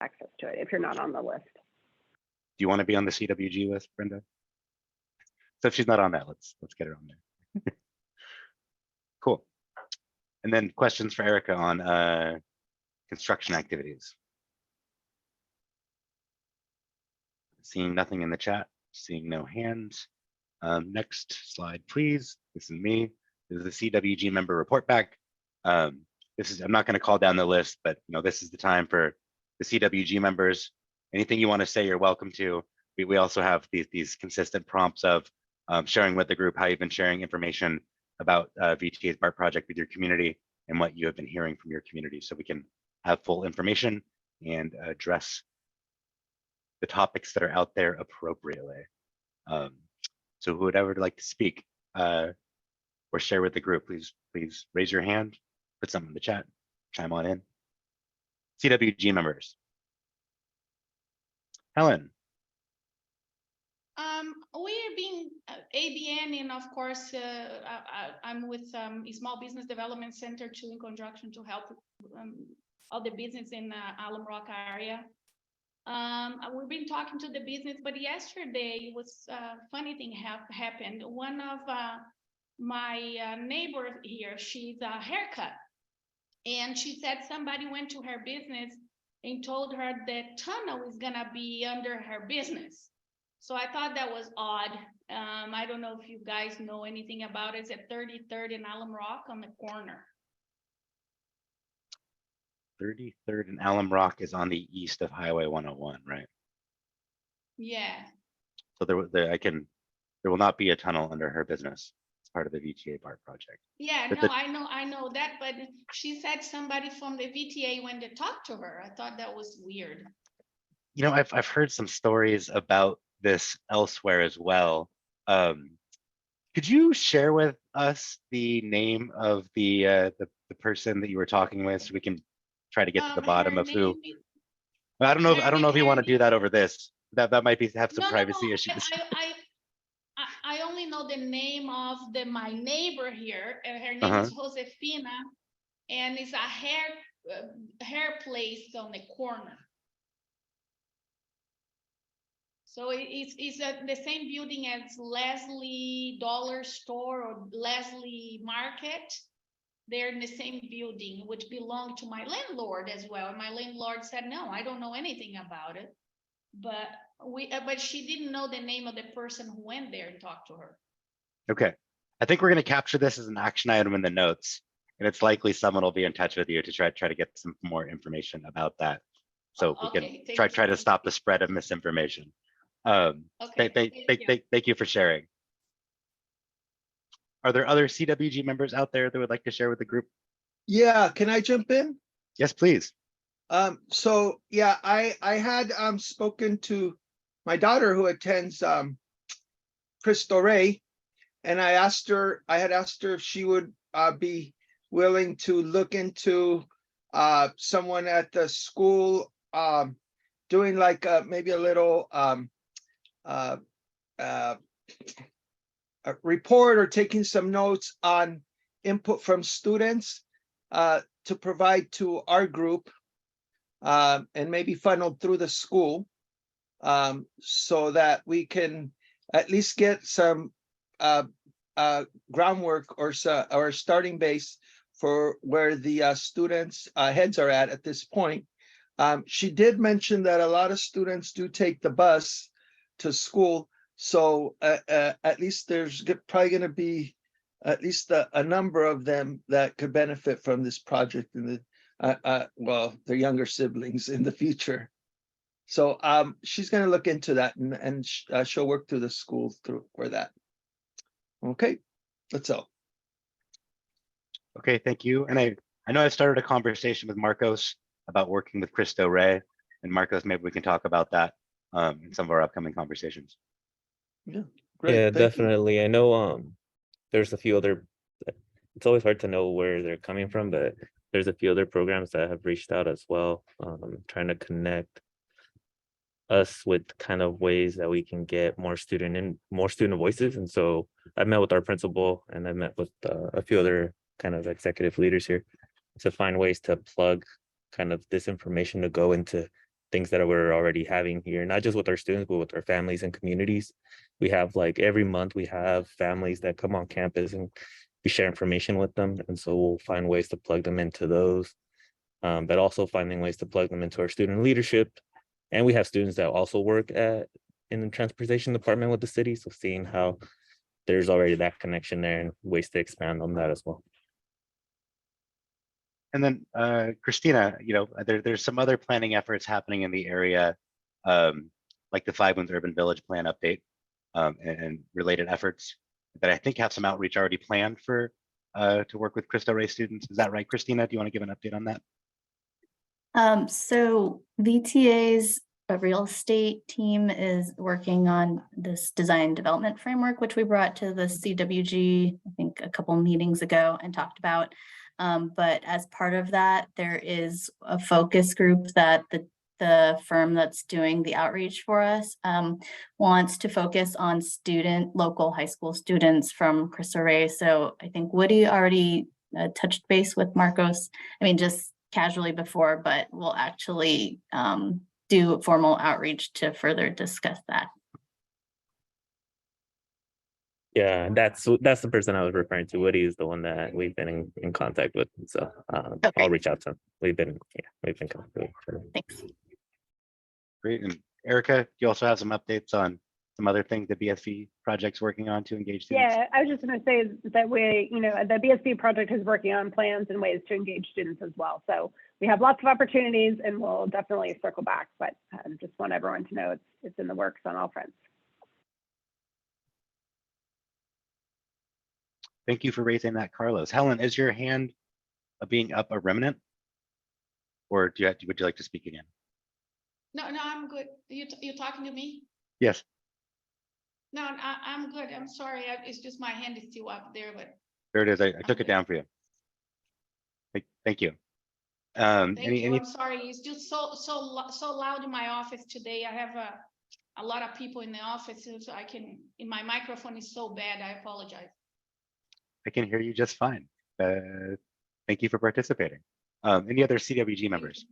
access to it if you're not on the list. do you want to be on the CWG list, Brenda? So if she's not on that, let's get her on there. Cool. And then questions for Erica on construction activities. Seeing nothing in the chat, seeing no hands. Next slide, please. This is me. This is the CWG member report back. I'm not going to call down the list, but this is the time for the CWG members. Anything you want to say, you're welcome to. We also have these consistent prompts of sharing with the group how you've been sharing information about VTA's BART project with your community and what you have been hearing from your community, so we can have full information and address the topics that are out there appropriately. So who would ever like to speak or share with the group, please raise your hand, put something in the chat, chime on in. CWG members. Helen. We're being ABN, and of course, I'm with Small Business Development Center too, in conjunction to help all the business in the Alum Rock area. We've been talking to the business, but yesterday was a funny thing happened. One of my neighbors here, she's a haircut, and she said somebody went to her business and told her that tunnel is gonna be under her business. So I thought that was odd. I don't know if you guys know anything about it. It's at 33rd and Alum Rock on the corner. 33rd and Alum Rock is on the east of Highway 101, right? Yeah. So there will not be a tunnel under her business. It's part of the VTA BART project. Yeah, But no, I know that, but she said somebody from the VTA went to talk to her. I thought that was weird. I've heard some stories about this elsewhere as well. Could you share with us the name of the person that you were talking with, so we can try to get to the bottom of who? I don't know if you want to do that over this. That might have some privacy issues. I only know the name of my neighbor here, and her name is Josefina, and it's a hair place on the corner. So it's the same building as Leslie Dollar Store or Leslie Market. They're in the same building, which belonged to my landlord as well. And my landlord said, no, I don't know anything about it. But she didn't know the name of the person who went there and talked to her. Okay. I think we're going to capture this as an action item in the notes, and it's likely someone will be in touch with you to try to get some more information about that, so we can try to stop the spread of misinformation. Thank you for sharing. Are there other CWG members out there that would like to share with the group? Yeah, can I jump in? Yes, please. So yeah, I had spoken to my daughter who attends Cristo Rey, and I had asked her if she would be willing to look into someone at the school doing like maybe a little a report or taking some notes on input from students to provide to our group and maybe funneled through the school so that we can at least get some groundwork or a starting base for where the students' heads are at this point. She did mention that a lot of students do take the bus to school. So at least there's probably going to be at least a number of them that could benefit from this project in the, well, their younger siblings in the future. So she's gonna look into that and she'll work through the schools for that. Okay, that's all. Okay, thank you. And I know I've started a conversation with Marcos about working with Cristo Ray. And Marcos, maybe we can talk about that in some of our upcoming conversations. Yeah, great. Yeah, Thank you. definitely. I know there's a few other, it's always hard to know where they're coming from, but there's a few other programs that have reached out as well, trying to connect us with kind of ways that we can get more student voices. And so I met with our principal and I met with a few other kind of executive leaders here to find ways to plug kind of this information to go into things that we're already having here, not just with our students, but with our families and communities. We have like every month we have families that come on campus and we share information with them. And so we'll find ways to plug them into those, but also finding ways to plug them into our student leadership. And we have students that also work in the transportation department with the city. So seeing how there's already that connection there and ways to expand on that as well. And then Christina, there's some other planning efforts happening in the area, like the 5 Winds Urban Village Plan update and related efforts that I think have some outreach already planned for to work with Cristo Rey students. Is that right, Christina? Do you want to give an update on that? So VTA's real estate team is working on this design development framework, which we brought to the CWG, I think a couple meetings ago and talked about. But as part of that, there is a focus group that the firm that's doing the outreach for us wants to focus on local high school students from Cristo Rey. So I think Woody already touched base with Marcos. I mean, just casually before, but we'll actually do formal outreach to further discuss that. Yeah, that's the person I was referring to. Woody is the one that we've been in contact with. So Okay. I'll reach out to him. We've been connected. Thanks. Great. And Erica, do you also have some updates on some other things the BSV project's working on to engage students? Yeah, I was just going to say that the BSB project is working on plans and ways to engage students as well. So we have lots of opportunities and we'll definitely circle back, but just want everyone to know it's in the works on all fronts. Thank you for raising that, Carlos. Helen, is your hand being up a remnant? Or would you like to speak again? No, I'm good. You're talking to me? Yes. No, I'm good. I'm sorry. It's just my hand is still up there, but. There it is. I took it down for you. Thank you. Thank you. I'm sorry. It's just so loud in my office today. I have a lot of people in the office, so my microphone is so bad. I apologize. I can hear you just fine. Thank you for participating. Any other CWG members?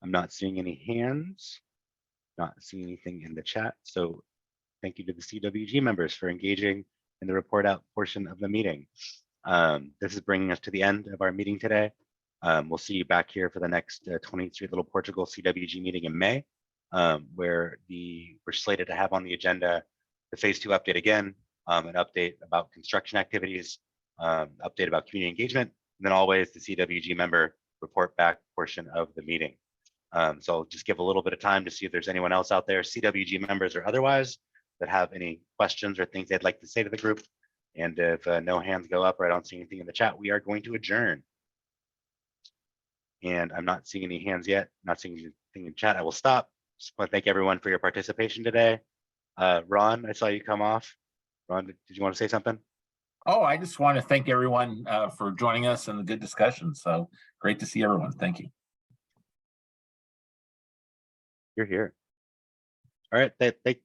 I'm not seeing any hands, not seeing anything in the chat. So thank you to the CWG members for engaging in the report out portion of the meeting. This is bringing us to the end of our meeting today. We'll see you back here for the next 20th Street Little Portugal CWG meeting in May, where we're slated to have on the agenda the phase 2 update again, an update about construction activities, update about community engagement, and then always the CWG member report back portion of the meeting. So I'll just give a little bit of time to see if there's anyone else out there, CWG members or otherwise, that have any questions or things they'd like to say to the group. And if no hands go up or I don't see anything in the chat, we are going to adjourn. And I'm not seeing any hands yet, not seeing anything in chat. I will stop. Just want to thank everyone for your participation today. Ron, I saw you come off. Ron, did you want to say something? Oh, I just want to thank everyone for joining us in the good discussion. So great to see everyone. Thank you. You're here. All right.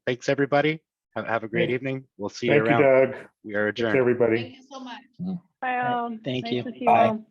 Thanks, everybody. Have a great evening. We'll see you Thank you, around. Doug. We are adjourned. Thanks, everybody. Thank you so much. Bye all. Thank Nice you. to see you Bye. all.